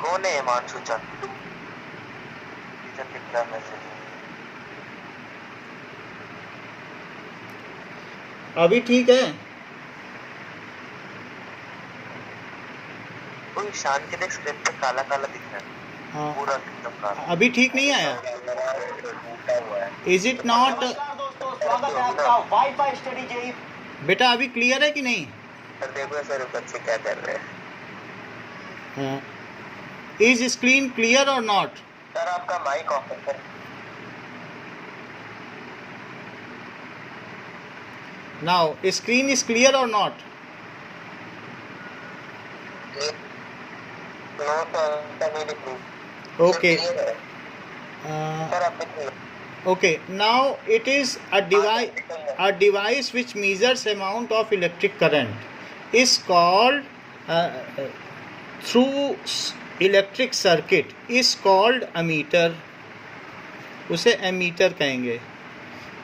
Speaker 2: कौन है हिमांशु चंद? कितना मैसेज
Speaker 1: अभी ठीक है.
Speaker 2: कोई शान के देख स्क्रीन पे काला काला दिख रहा है.
Speaker 1: हाँ
Speaker 2: पूरा एकदम काला.
Speaker 1: अभी ठीक नहीं आया.
Speaker 2: टूटा हुआ है.
Speaker 1: Is it not?
Speaker 6: दोस्तों स्वागत है आपका वाईफाई स्टडी जेई.
Speaker 1: बेटा अभी क्लियर है कि नहीं?
Speaker 2: सर देखो सर बच्चे क्या कर रहे हैं.
Speaker 1: इज स्क्रीन क्लियर और नॉट?
Speaker 2: सर आपका माइक ऑफ है sir.
Speaker 1: Now screen is clear और नॉट?
Speaker 2: नो सर मेरे को
Speaker 1: ओके
Speaker 2: सर आप देखिए.
Speaker 1: okay now it is a device which measures amount of electric current is called through electric circuit is called ammeter. उसे ammeter कहेंगे.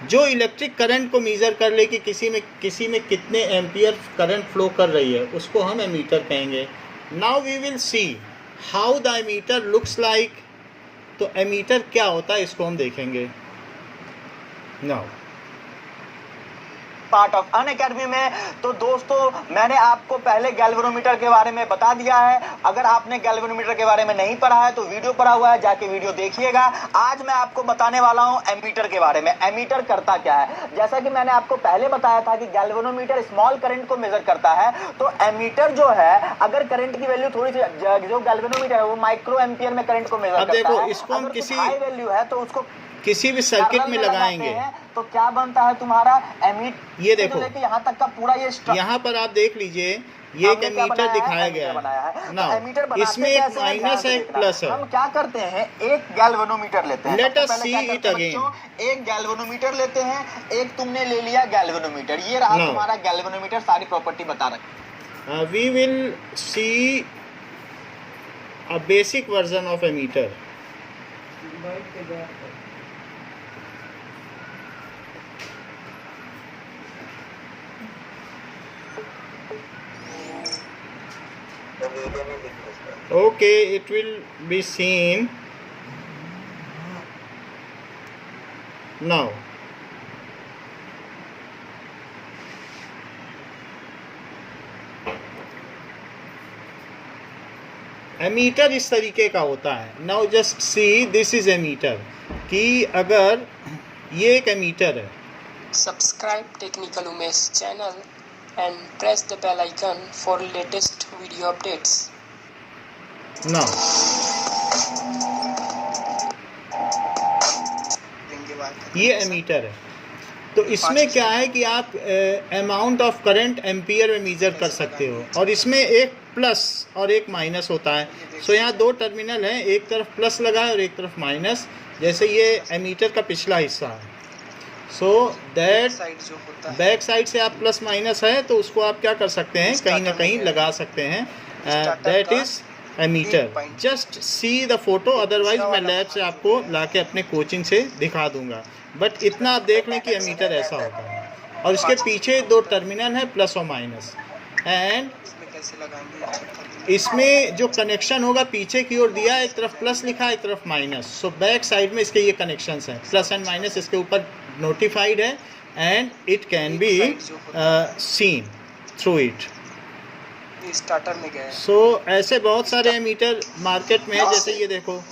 Speaker 1: जो electric current को measure कर ले कि किसी में कितने एम्पियर करंट फ्लो कर रही है उसको हम एमीटर कहेंगे. Now we will see how the ammeter looks like. तो एमीटर क्या होता है इसको हम देखेंगे. नाउ
Speaker 6: पार्ट ऑफ अनअकैडमी में. तो दोस्तों मैंने आपको पहले गैल्वेनोमीटर के बारे में बता दिया है. अगर आपने गैल्वेनोमीटर के बारे में नहीं पढ़ा है तो वीडियो पढ़ा हुआ है, जाके वीडियो देखिएगा. आज मैं आपको बताने वाला हूं एमीटर के बारे में. एमीटर करता क्या है? जैसा कि मैंने आपको पहले बताया था कि गैल्वेनोमीटर स्मॉल करंट को मेजर करता है, तो एमीटर जो है अगर करंट की वैल्यू थोड़ी सी, जो गैल्वेनोमीटर है वो माइक्रो एम्पियर में करंट को मेजर करता
Speaker 1: देखो,
Speaker 6: है.
Speaker 1: इसको हम
Speaker 6: अगर
Speaker 1: किसी
Speaker 6: हाई वैल्यू है तो उसको
Speaker 1: किसी भी सर्किट में लगाएंगे
Speaker 6: तो क्या बनता है तुम्हारा एमीट.
Speaker 1: ये देखो
Speaker 6: यहाँ तक का पूरा ये
Speaker 1: यहाँ पर आप देख लीजिए ये एक एमीटर दिखाया गया है. नाउ इसमें एक माइनस है एक प्लस है.
Speaker 6: हम क्या करते हैं एक गैल्वेनोमीटर लेते हैं.
Speaker 1: Let us see it again.
Speaker 6: एक गैल्वेनोमीटर लेते हैं. एक तुमने ले लिया गैल्वेनोमीटर. ये रहा तुम्हारा गैल्वेनोमीटर. सारी प्रॉपर्टी बता रहे.
Speaker 1: We will see a basic version of ammeter. Okay, it will be seen now. Ammeter इस तरीके का होता है. Now just see this is ammeter. कि अगर ये एक एमीटर है.
Speaker 7: Subscribe Technical Umesh channel and press the bell icon for latest video updates.
Speaker 1: Now ये एमीटर है. तो इसमें क्या है कि आप अमाउंट ऑफ करंट एम्पियर में मीज़र कर सकते हो. और इसमें एक प्लस और एक माइनस होता है. सो यहाँ दो टर्मिनल हैं, एक तरफ प्लस लगा है और एक तरफ माइनस, जैसे ये एमीटर का पिछला हिस्सा है। सो दैट बैक साइड से आप प्लस माइनस है तो उसको आप क्या कर सकते हैं, कहीं ना कहीं लगा सकते हैं। That is ammeter. Just see the photo, otherwise मैं लैब से आपको लाके अपने कोचिंग से दिखा दूंगा, बट इतना आप देख लें कि एमीटर ऐसा होता है। और इसके पीछे दो टर्मिनल है प्लस और माइनस, एंड इसमें जो कनेक्शन होगा पीछे की ओर दिया है, एक तरफ प्लस लिखा है एक तरफ माइनस। सो बैक साइड में इसके ये कनेक्शंस हैं, प्लस एंड माइनस इसके ऊपर नोटिफाइड है, and it can be seen through it.
Speaker 7: Starter में गए।
Speaker 1: सो ऐसे बहुत सारे एमीटर मार्केट में है, जैसे ये देखो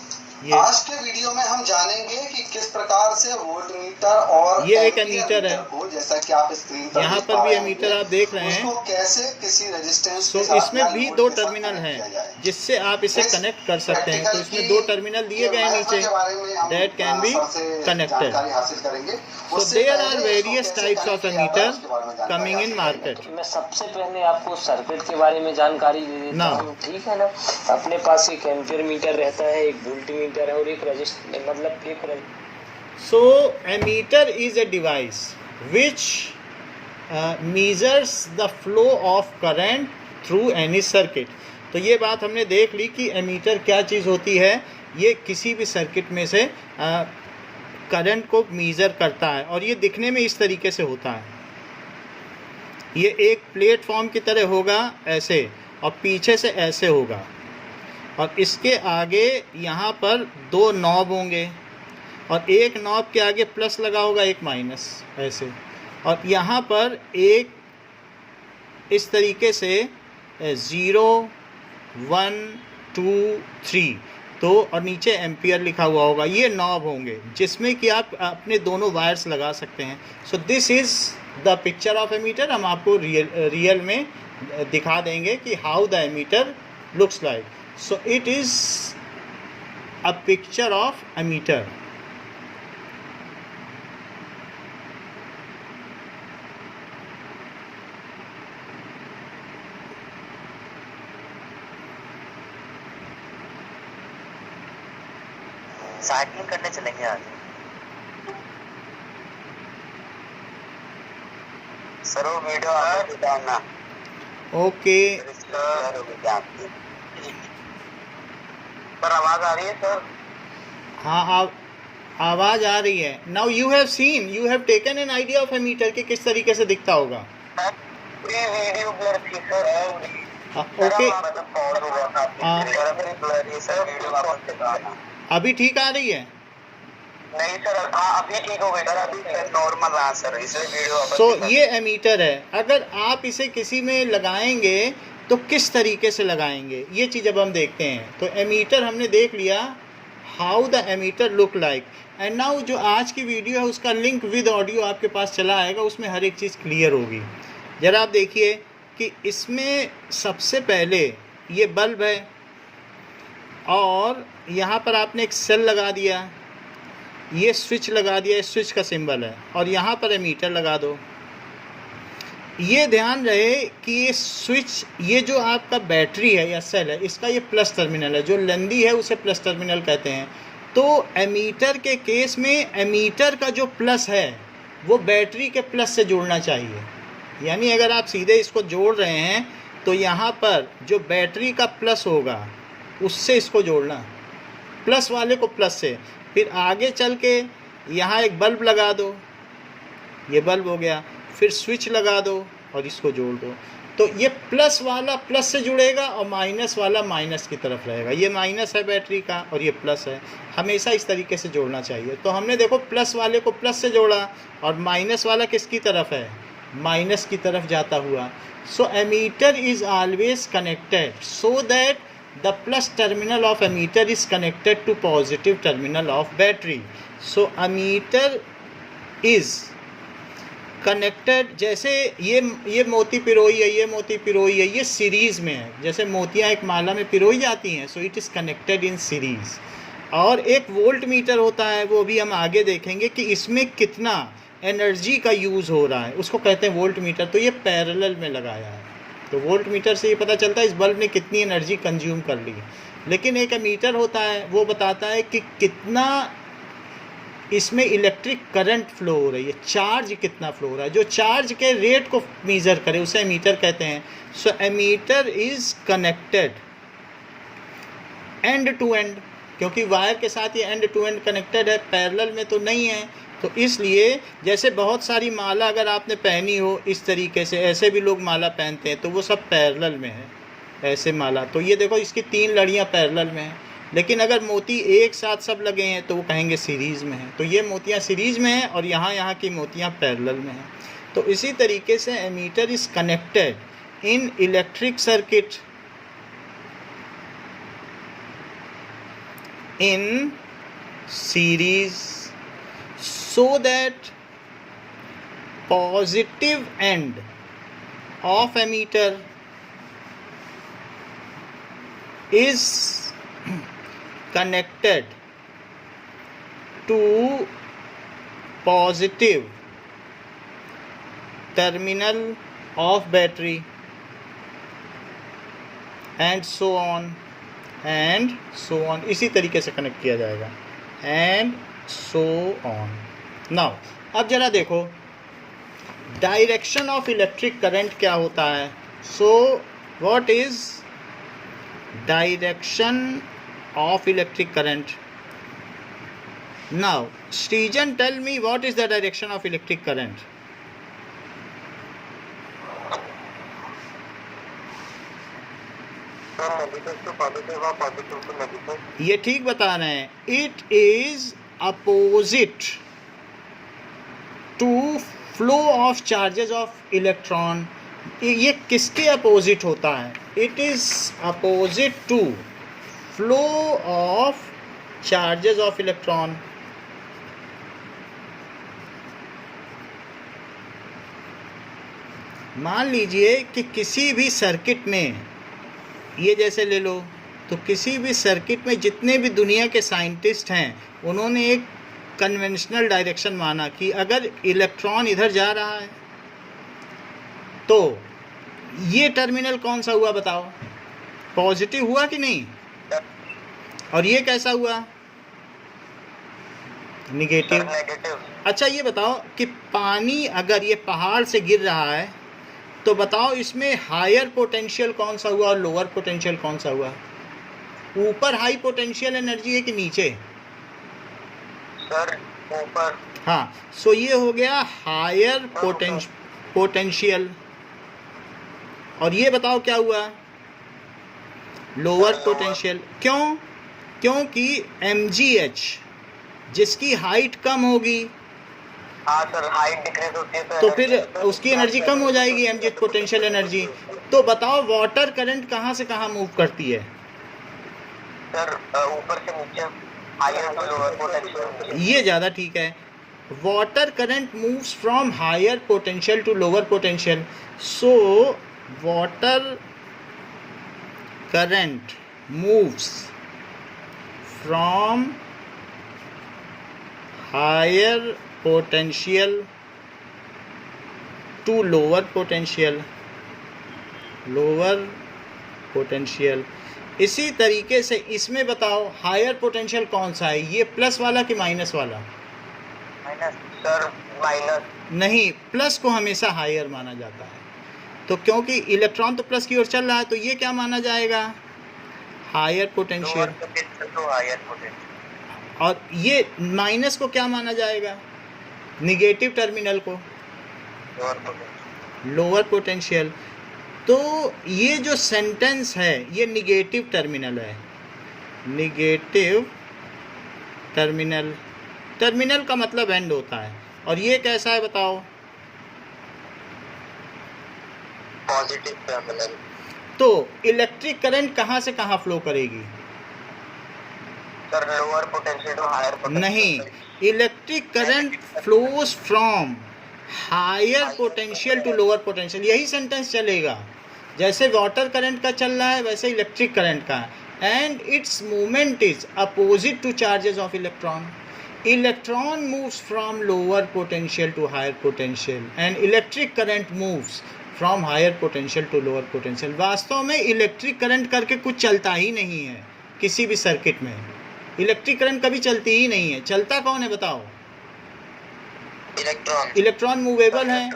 Speaker 1: ये
Speaker 8: आज के वीडियो में हम जानेंगे कि किस प्रकार से वोल्टमीटर और
Speaker 1: ये एक एमीटर है,
Speaker 8: जैसा कि आप स्क्रीन पर
Speaker 1: यहाँ पर भी एमीटर आप देख रहे हैं।
Speaker 8: उसको कैसे किसी रेजिस्टेंस
Speaker 1: तो इसमें भी दो टर्मिनल हैं जिससे आप इसे कनेक्ट कर सकते हैं। तो इसमें दो टर्मिनल दिए गए हैं नीचे, that can be connected. So there are various types of ammeter coming in market.
Speaker 9: मैं सबसे पहले आपको सर्किट के बारे में जानकारी दे देता हूँ, ठीक है ना। अपने पास एक एम्पियर मीटर रहता है, एक वोल्टमीटर है और एक रजिस्टर, मतलब एक
Speaker 1: so ammeter is a device which measures the flow of current through any circuit। तो ये बात हमने देख ली कि एमीटर क्या चीज़ होती है। ये किसी भी सर्किट में से करंट को मीज़र करता है, और ये दिखने में इस तरीके से होता है। ये एक प्लेटफॉर्म की तरह होगा ऐसे, और पीछे से ऐसे होगा, और इसके आगे यहाँ पर दो नॉब होंगे, और एक नॉब के आगे प्लस लगा होगा एक माइनस ऐसे, और यहाँ पर एक इस तरीके से 0 1 2 3 तो, और नीचे एम्पियर लिखा हुआ होगा। ये नॉब होंगे जिसमें कि आप अपने दोनों वायर्स लगा सकते हैं। So this is the picture of ammeter. हम आपको रियल में दिखा देंगे कि how the ammeter looks like. So it is a picture of ammeter.
Speaker 2: Cycling करने चलेंगे आज। सर वो वीडियो आपको डालना।
Speaker 1: ओके
Speaker 2: सर आवाज आ रही है सर?
Speaker 1: हाँ आवाज़ आ रही है। Now you have seen, you have taken an idea of ammeter कि किस तरीके से दिखता होगा।
Speaker 2: वीडियो ब्लर थी सर।
Speaker 1: ओके अभी ठीक आ रही है?
Speaker 2: नहीं सर अभी ठीक हो गई सर, अभी नॉर्मल रहा सर, इसलिए वीडियो।
Speaker 1: सो ये एमीटर है। अगर आप इसे किसी में लगाएंगे तो किस तरीके से लगाएंगे, ये चीज़ अब हम देखते हैं। तो एमीटर हमने देख लिया, how the ammeter look like. And now जो आज की वीडियो है उसका लिंक विद ऑडियो आपके पास चला आएगा, उसमें हर एक चीज़ क्लियर होगी। ज़रा आप देखिए कि इसमें सबसे पहले ये बल्ब है, और यहाँ पर आपने एक सेल लगा दिया, ये स्विच लगा दिया, स्विच का सिंबल है, और यहाँ पर एमीटर लगा दो। ये ध्यान रहे कि ये स्विच, ये जो आपका बैटरी है या सेल है, इसका ये प्लस टर्मिनल है, जो लंदी है उसे प्लस टर्मिनल कहते हैं। तो एमीटर के केस में एमीटर का जो प्लस है वो बैटरी के प्लस से जोड़ना चाहिए। यानी अगर आप सीधे इसको जोड़ रहे हैं तो यहाँ पर जो बैटरी का प्लस होगा उससे इसको जोड़ना, प्लस वाले को प्लस से। फिर आगे चल के यहाँ एक बल्ब लगा दो, ये बल्ब हो गया, फिर स्विच लगा दो और इसको जोड़ दो। तो ये प्लस वाला प्लस से जुड़ेगा और माइनस वाला माइनस की तरफ रहेगा। ये माइनस है बैटरी का और ये प्लस है, हमेशा इस तरीके से जोड़ना चाहिए। तो हमने देखो प्लस वाले को प्लस से जोड़ा, और माइनस वाला किसकी तरफ है, माइनस की तरफ जाता हुआ। So ammeter is always connected so that the plus terminal of ammeter is connected to positive terminal of battery. So ammeter is connected, जैसे ये मोती पिरोई है, ये मोती पिरोई है, ये सीरीज़ में है, जैसे मोतियाँ एक माला में पिरोई जाती हैं। सो it is connected in series. और एक वोल्ट मीटर होता है, वो भी हम आगे देखेंगे कि इसमें कितना एनर्जी का यूज़ हो रहा है, उसको कहते हैं वोल्ट मीटर। तो ये पैरेलल में लगाया है, तो वोल्ट मीटर से ये पता चलता है इस बल्ब ने कितनी एनर्जी कंज्यूम कर ली। लेकिन एक एमीटर होता है, वो बताता है कि कितना इसमें इलेक्ट्रिक करंट फ्लो हो रही है, चार्ज कितना फ्लो हो रहा है। जो चार्ज के रेट को मेज़र करे उसे एमीटर कहते हैं। So ammeter is connected end to end, क्योंकि वायर के साथ ये एंड टू एंड कनेक्टेड है, पैरेलल में तो नहीं है। तो इसलिए जैसे बहुत सारी माला अगर आपने पहनी हो इस तरीके से, ऐसे भी लोग माला पहनते हैं, तो वो सब पैरेलल में है, ऐसे माला। तो ये देखो इसकी 3 लड़ियाँ पैरेलल में हैं, लेकिन अगर मोती एक साथ सब लगे हैं तो वो कहेंगे सीरीज़ में है। तो ये मोतियाँ सीरीज़ में हैं और यहाँ की मोतियाँ पैरेलल में हैं। तो इसी तरीके से ammeter is connected in electric circuit in series so that positive end of emitter is connected to positive terminal of battery and so on and so on. इसी तरीके से कनेक्ट किया जाएगा, एंड सो ऑन। नाउ अब जरा देखो direction of electric current क्या होता है। So what is direction of electric current? Now Srijan, tell me what is the direction of electric current? ये ठीक बता रहे हैं। It is opposite to flow of charges of electron. ये किसके अपोजिट होता है? It is opposite to flow of charges of electron. मान लीजिए कि किसी भी सर्किट में, ये जैसे ले लो, तो किसी भी सर्किट में जितने भी दुनिया के साइंटिस्ट हैं उन्होंने एक कन्वेंशनल डायरेक्शन माना कि अगर इलेक्ट्रॉन इधर जा रहा है तो ये टर्मिनल कौन सा हुआ बताओ? पॉजिटिव हुआ कि नहीं? और ये कैसा हुआ? निगेटिव। अच्छा ये बताओ कि पानी अगर ये पहाड़ से गिर रहा है तो बताओ इसमें हायर पोटेंशियल कौन सा हुआ और लोअर पोटेंशियल कौन सा हुआ? ऊपर हाई पोटेंशियल एनर्जी है कि नीचे?
Speaker 2: सर ऊपर।
Speaker 1: हाँ, सो ये हो गया हायर पोटेंशियल। और ये बताओ क्या हुआ? Lower potential. क्यों? क्योंकि mgh जिसकी हाइट कम होगी,
Speaker 2: हाँ सर, हाइट डिक्रीज होती है
Speaker 1: तो फिर उसकी एनर्जी कम हो जाएगी, mgh पोटेंशियल एनर्जी। तो बताओ वाटर करंट कहाँ से कहाँ मूव करती है?
Speaker 2: सर ऊपर से नीचे, हायर टू लोअर पोटेंशियल।
Speaker 1: ये ज़्यादा ठीक है। Water current moves from higher potential to lower potential. So water current moves from higher potential to lower potential, lower potential. इसी तरीके से इसमें बताओ हायर पोटेंशियल कौन सा है? ये प्लस वाला कि माइनस वाला?
Speaker 2: Minus sir, minus.
Speaker 1: नहीं, प्लस को हमेशा हायर माना जाता है। तो क्योंकि इलेक्ट्रॉन तो प्लस की ओर चल रहा है तो ये क्या माना जाएगा? Higher potential. और ये माइनस को क्या माना जाएगा? निगेटिव टर्मिनल को, लोअर पोटेंशियल। तो ये जो सेंटेंस है ये निगेटिव टर्मिनल है। निगेटिव टर्मिनल, टर्मिनल का मतलब एंड होता है। और ये कैसा है बताओ?
Speaker 2: Positive terminal.
Speaker 1: तो इलेक्ट्रिक करंट कहाँ से कहाँ फ्लो करेगी?
Speaker 2: Sir lower potential to higher potential.
Speaker 1: नहीं, electric current flows from higher potential to lower potential. यही सेंटेंस चलेगा। जैसे वाटर करंट का चल रहा है वैसे इलेक्ट्रिक करंट का। And its movement is opposite to charges of electron. Electron moves from lower potential to higher potential and electric current moves from higher potential to lower potential. वास्तव में electric current करके कुछ चलता ही नहीं है, किसी भी सर्किट में। इलेक्ट्रिक करंट कभी चलती ही नहीं है। चलता कौन है बताओ? इलेक्ट्रॉन मूवेबल है।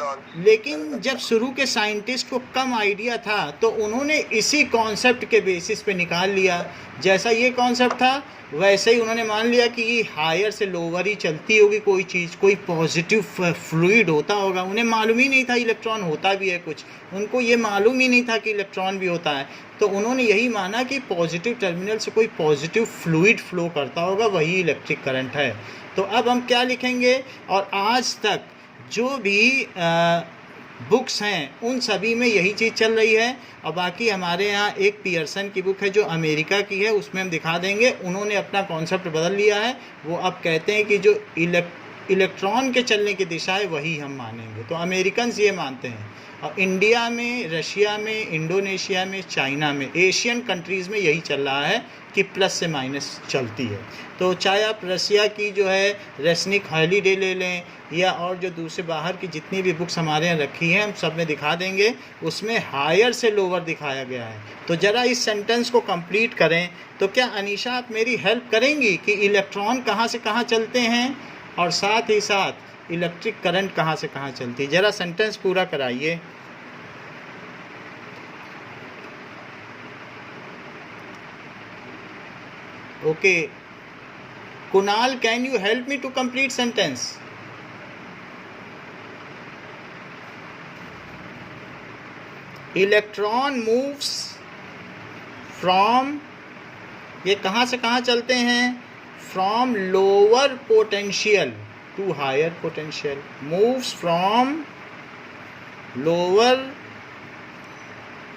Speaker 1: लेकिन जब शुरू के साइंटिस्ट को कम आइडिया था तो उन्होंने इसी कॉन्सेप्ट के बेसिस पे निकाल लिया। जैसा ये कॉन्सेप्ट था वैसे ही उन्होंने मान लिया कि ये हायर से लोअर ही चलती होगी कोई चीज़, कोई पॉजिटिव फ्लूइड होता होगा। उन्हें मालूम ही नहीं था इलेक्ट्रॉन होता भी है कुछ, उनको ये मालूम ही नहीं था कि इलेक्ट्रॉन भी होता है। तो उन्होंने यही माना कि पॉजिटिव टर्मिनल से कोई पॉजिटिव फ्लूइड फ्लो करता होगा, वही इलेक्ट्रिक करंट है। तो अब हम क्या लिखेंगे? और आज तक जो भी बुक्स हैं उन सभी में यही चीज़ चल रही है। और बाकी हमारे यहाँ एक पियर्सन की बुक है जो अमेरिका की है, उसमें हम दिखा देंगे। उन्होंने अपना कॉन्सेप्ट बदल लिया है। वो अब कहते हैं कि जो इलेक्ट्रॉन के चलने की दिशा है वही हम मानेंगे। तो अमेरिकन्स ये मानते हैं। और इंडिया में, रशिया में, इंडोनेशिया में, चाइना में, एशियन कंट्रीज़ में यही चल रहा है कि प्लस से माइनस चलती है। तो चाहे आप रशिया की जो है रेसनिक हॉलीडे ले लें या और जो दूसरे बाहर की जितनी भी बुक्स हमारे यहाँ रखी हैं हम सब में दिखा देंगे, उसमें हायर से लोअर दिखाया गया है। तो ज़रा इस सेंटेंस को कंप्लीट करें। तो क्या अनीशा आप मेरी हेल्प करेंगी कि इलेक्ट्रॉन कहाँ से कहाँ चलते हैं और साथ ही साथ इलेक्ट्रिक करंट कहाँ से कहाँ चलती है? ज़रा सेंटेंस पूरा कराइए। Okay Kunal, can you help me to complete sentence? Electron moves from, ये कहाँ से कहाँ चलते हैं? From lower potential to higher potential. Moves from lower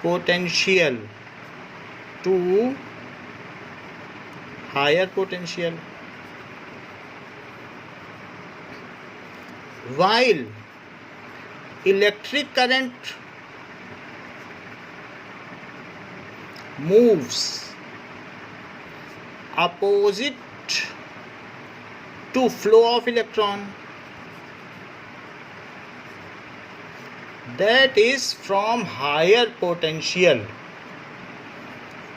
Speaker 1: potential to higher potential. While electric current moves opposite to flow of electron, that is from higher potential,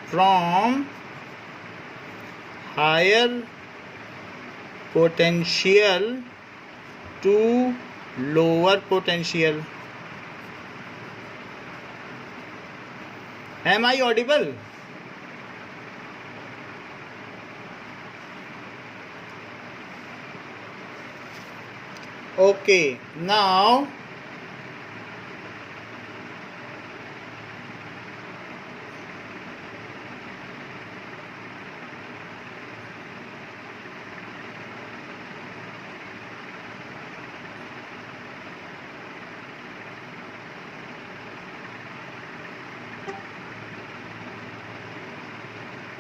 Speaker 1: from higher potential to lower potential. Am I audible? Okay, now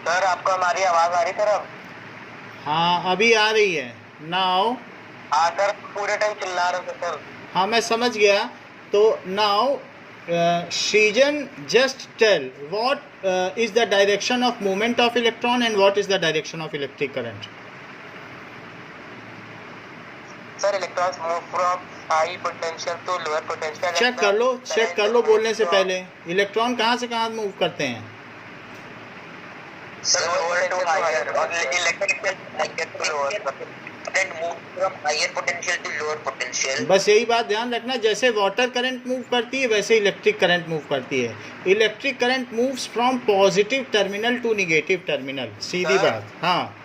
Speaker 2: sir आपको हमारी आवाज आ रही sir अब?
Speaker 1: हाँ अभी आ रही है। Now
Speaker 2: हाँ सर पूरे टाइम चिल्ला रहे थे सर।
Speaker 1: हाँ मैं समझ गया। तो now Srijan, just tell what is the direction of movement of electron and what is the direction of electric current?
Speaker 2: Sir electrons move from high potential to lower potential.
Speaker 1: Check कर लो बोलने से पहले। इलेक्ट्रॉन कहाँ से कहाँ move करते हैं?
Speaker 2: सर लोअर टू हायर और electric to lower, then move from higher potential to lower potential.
Speaker 1: बस यही बात ध्यान रखना, जैसे वाटर करंट मूव करती है वैसे इलेक्ट्रिक करंट मूव करती है। Electric current moves from positive terminal to negative terminal, सीधी बात। हाँ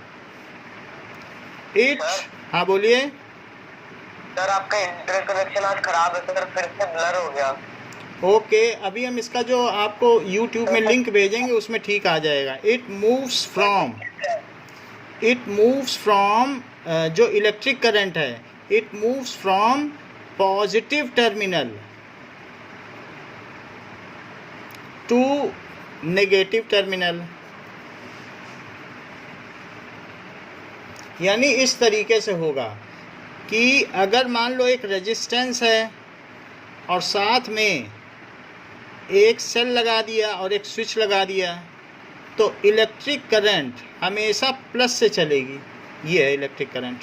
Speaker 1: हाँ बोलिए
Speaker 2: सर। आपका इंटरनेट कनेक्शन आज खराब है सर, फिर से ब्लर हो गया।
Speaker 1: ओके अभी हम इसका जो आपको YouTube में लिंक भेजेंगे उसमें ठीक आ जाएगा। इट मूव्स फ्रॉम जो इलेक्ट्रिक करंट है, it moves from positive terminal to negative terminal. यानी इस तरीके से होगा कि अगर मान लो एक रेजिस्टेंस है और साथ में एक सेल लगा दिया और एक स्विच लगा दिया, तो इलेक्ट्रिक करंट हमेशा प्लस से चलेगी। ये है electric current.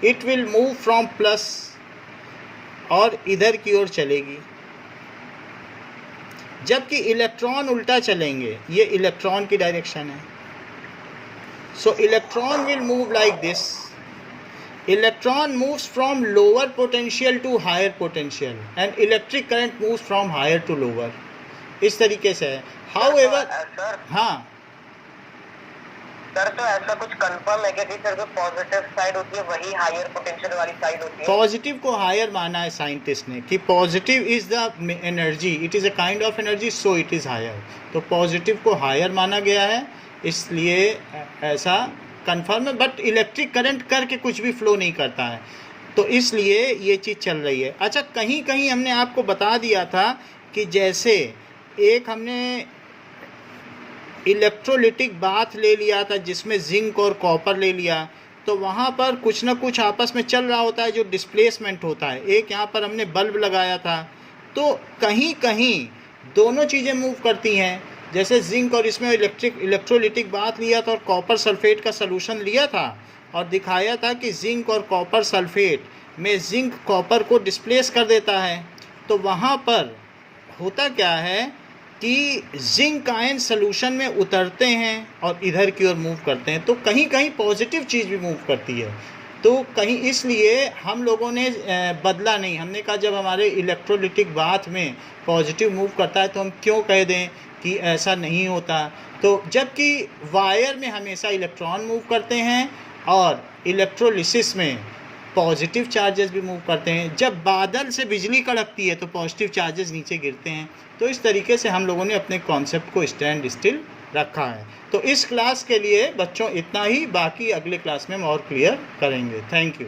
Speaker 1: It will move from plus और इधर की ओर चलेगी, जबकि इलेक्ट्रॉन उल्टा चलेंगे। ये इलेक्ट्रॉन की डायरेक्शन है। So electron will move like this. Electron moves from lower potential to higher potential and electric current moves from higher to lower. इस तरीके से है. However, हाँ
Speaker 2: सर, तो ऐसा कुछ कंफर्म है कि सर जो पॉजिटिव साइड होती है वही हायर पोटेंशियल वाली साइड होती है?
Speaker 1: पॉजिटिव को हायर माना है साइंटिस्ट ने कि positive is the energy, it is a kind of energy, so it is higher. तो पॉजिटिव को हायर माना गया है, इसलिए ऐसा कंफर्म है. बट इलेक्ट्रिक करंट करके कुछ भी फ्लो नहीं करता है, तो इसलिए ये चीज़ चल रही है. अच्छा, कहीं कहीं हमने आपको बता दिया था कि जैसे एक हमने इलेक्ट्रोलिटिक बाथ ले लिया था जिसमें जिंक और कॉपर ले लिया, तो वहाँ पर कुछ ना कुछ आपस में चल रहा होता है जो डिस्प्लेसमेंट होता है. एक यहाँ पर हमने बल्ब लगाया था, तो कहीं कहीं दोनों चीज़ें मूव करती हैं. जैसे जिंक और इसमें इलेक्ट्रोलिटिक बाथ लिया था और कॉपर सल्फेट का सलूशन लिया था और दिखाया था कि जिंक और कॉपर सल्फेट में जिंक कॉपर को डिस्प्लेस कर देता है. तो वहाँ पर होता क्या है कि जिंक आयन सलूशन में उतरते हैं और इधर की ओर मूव करते हैं, तो कहीं कहीं पॉजिटिव चीज़ भी मूव करती है. तो कहीं इसलिए हम लोगों ने बदला नहीं. हमने कहा जब हमारे इलेक्ट्रोलिटिक बाथ में पॉजिटिव मूव करता है तो हम क्यों कह दें कि ऐसा नहीं होता. तो जबकि वायर में हमेशा इलेक्ट्रॉन मूव करते हैं और इलेक्ट्रोलिसिस में पॉजिटिव चार्जेस भी मूव करते हैं. जब बादल से बिजली कड़कती है तो पॉजिटिव चार्जेस नीचे गिरते हैं. तो इस तरीके से हम लोगों ने अपने कॉन्सेप्ट को स्टैंड स्टिल रखा है. तो इस क्लास के लिए बच्चों इतना ही, बाकी अगले क्लास में हम और क्लियर करेंगे. Thank you.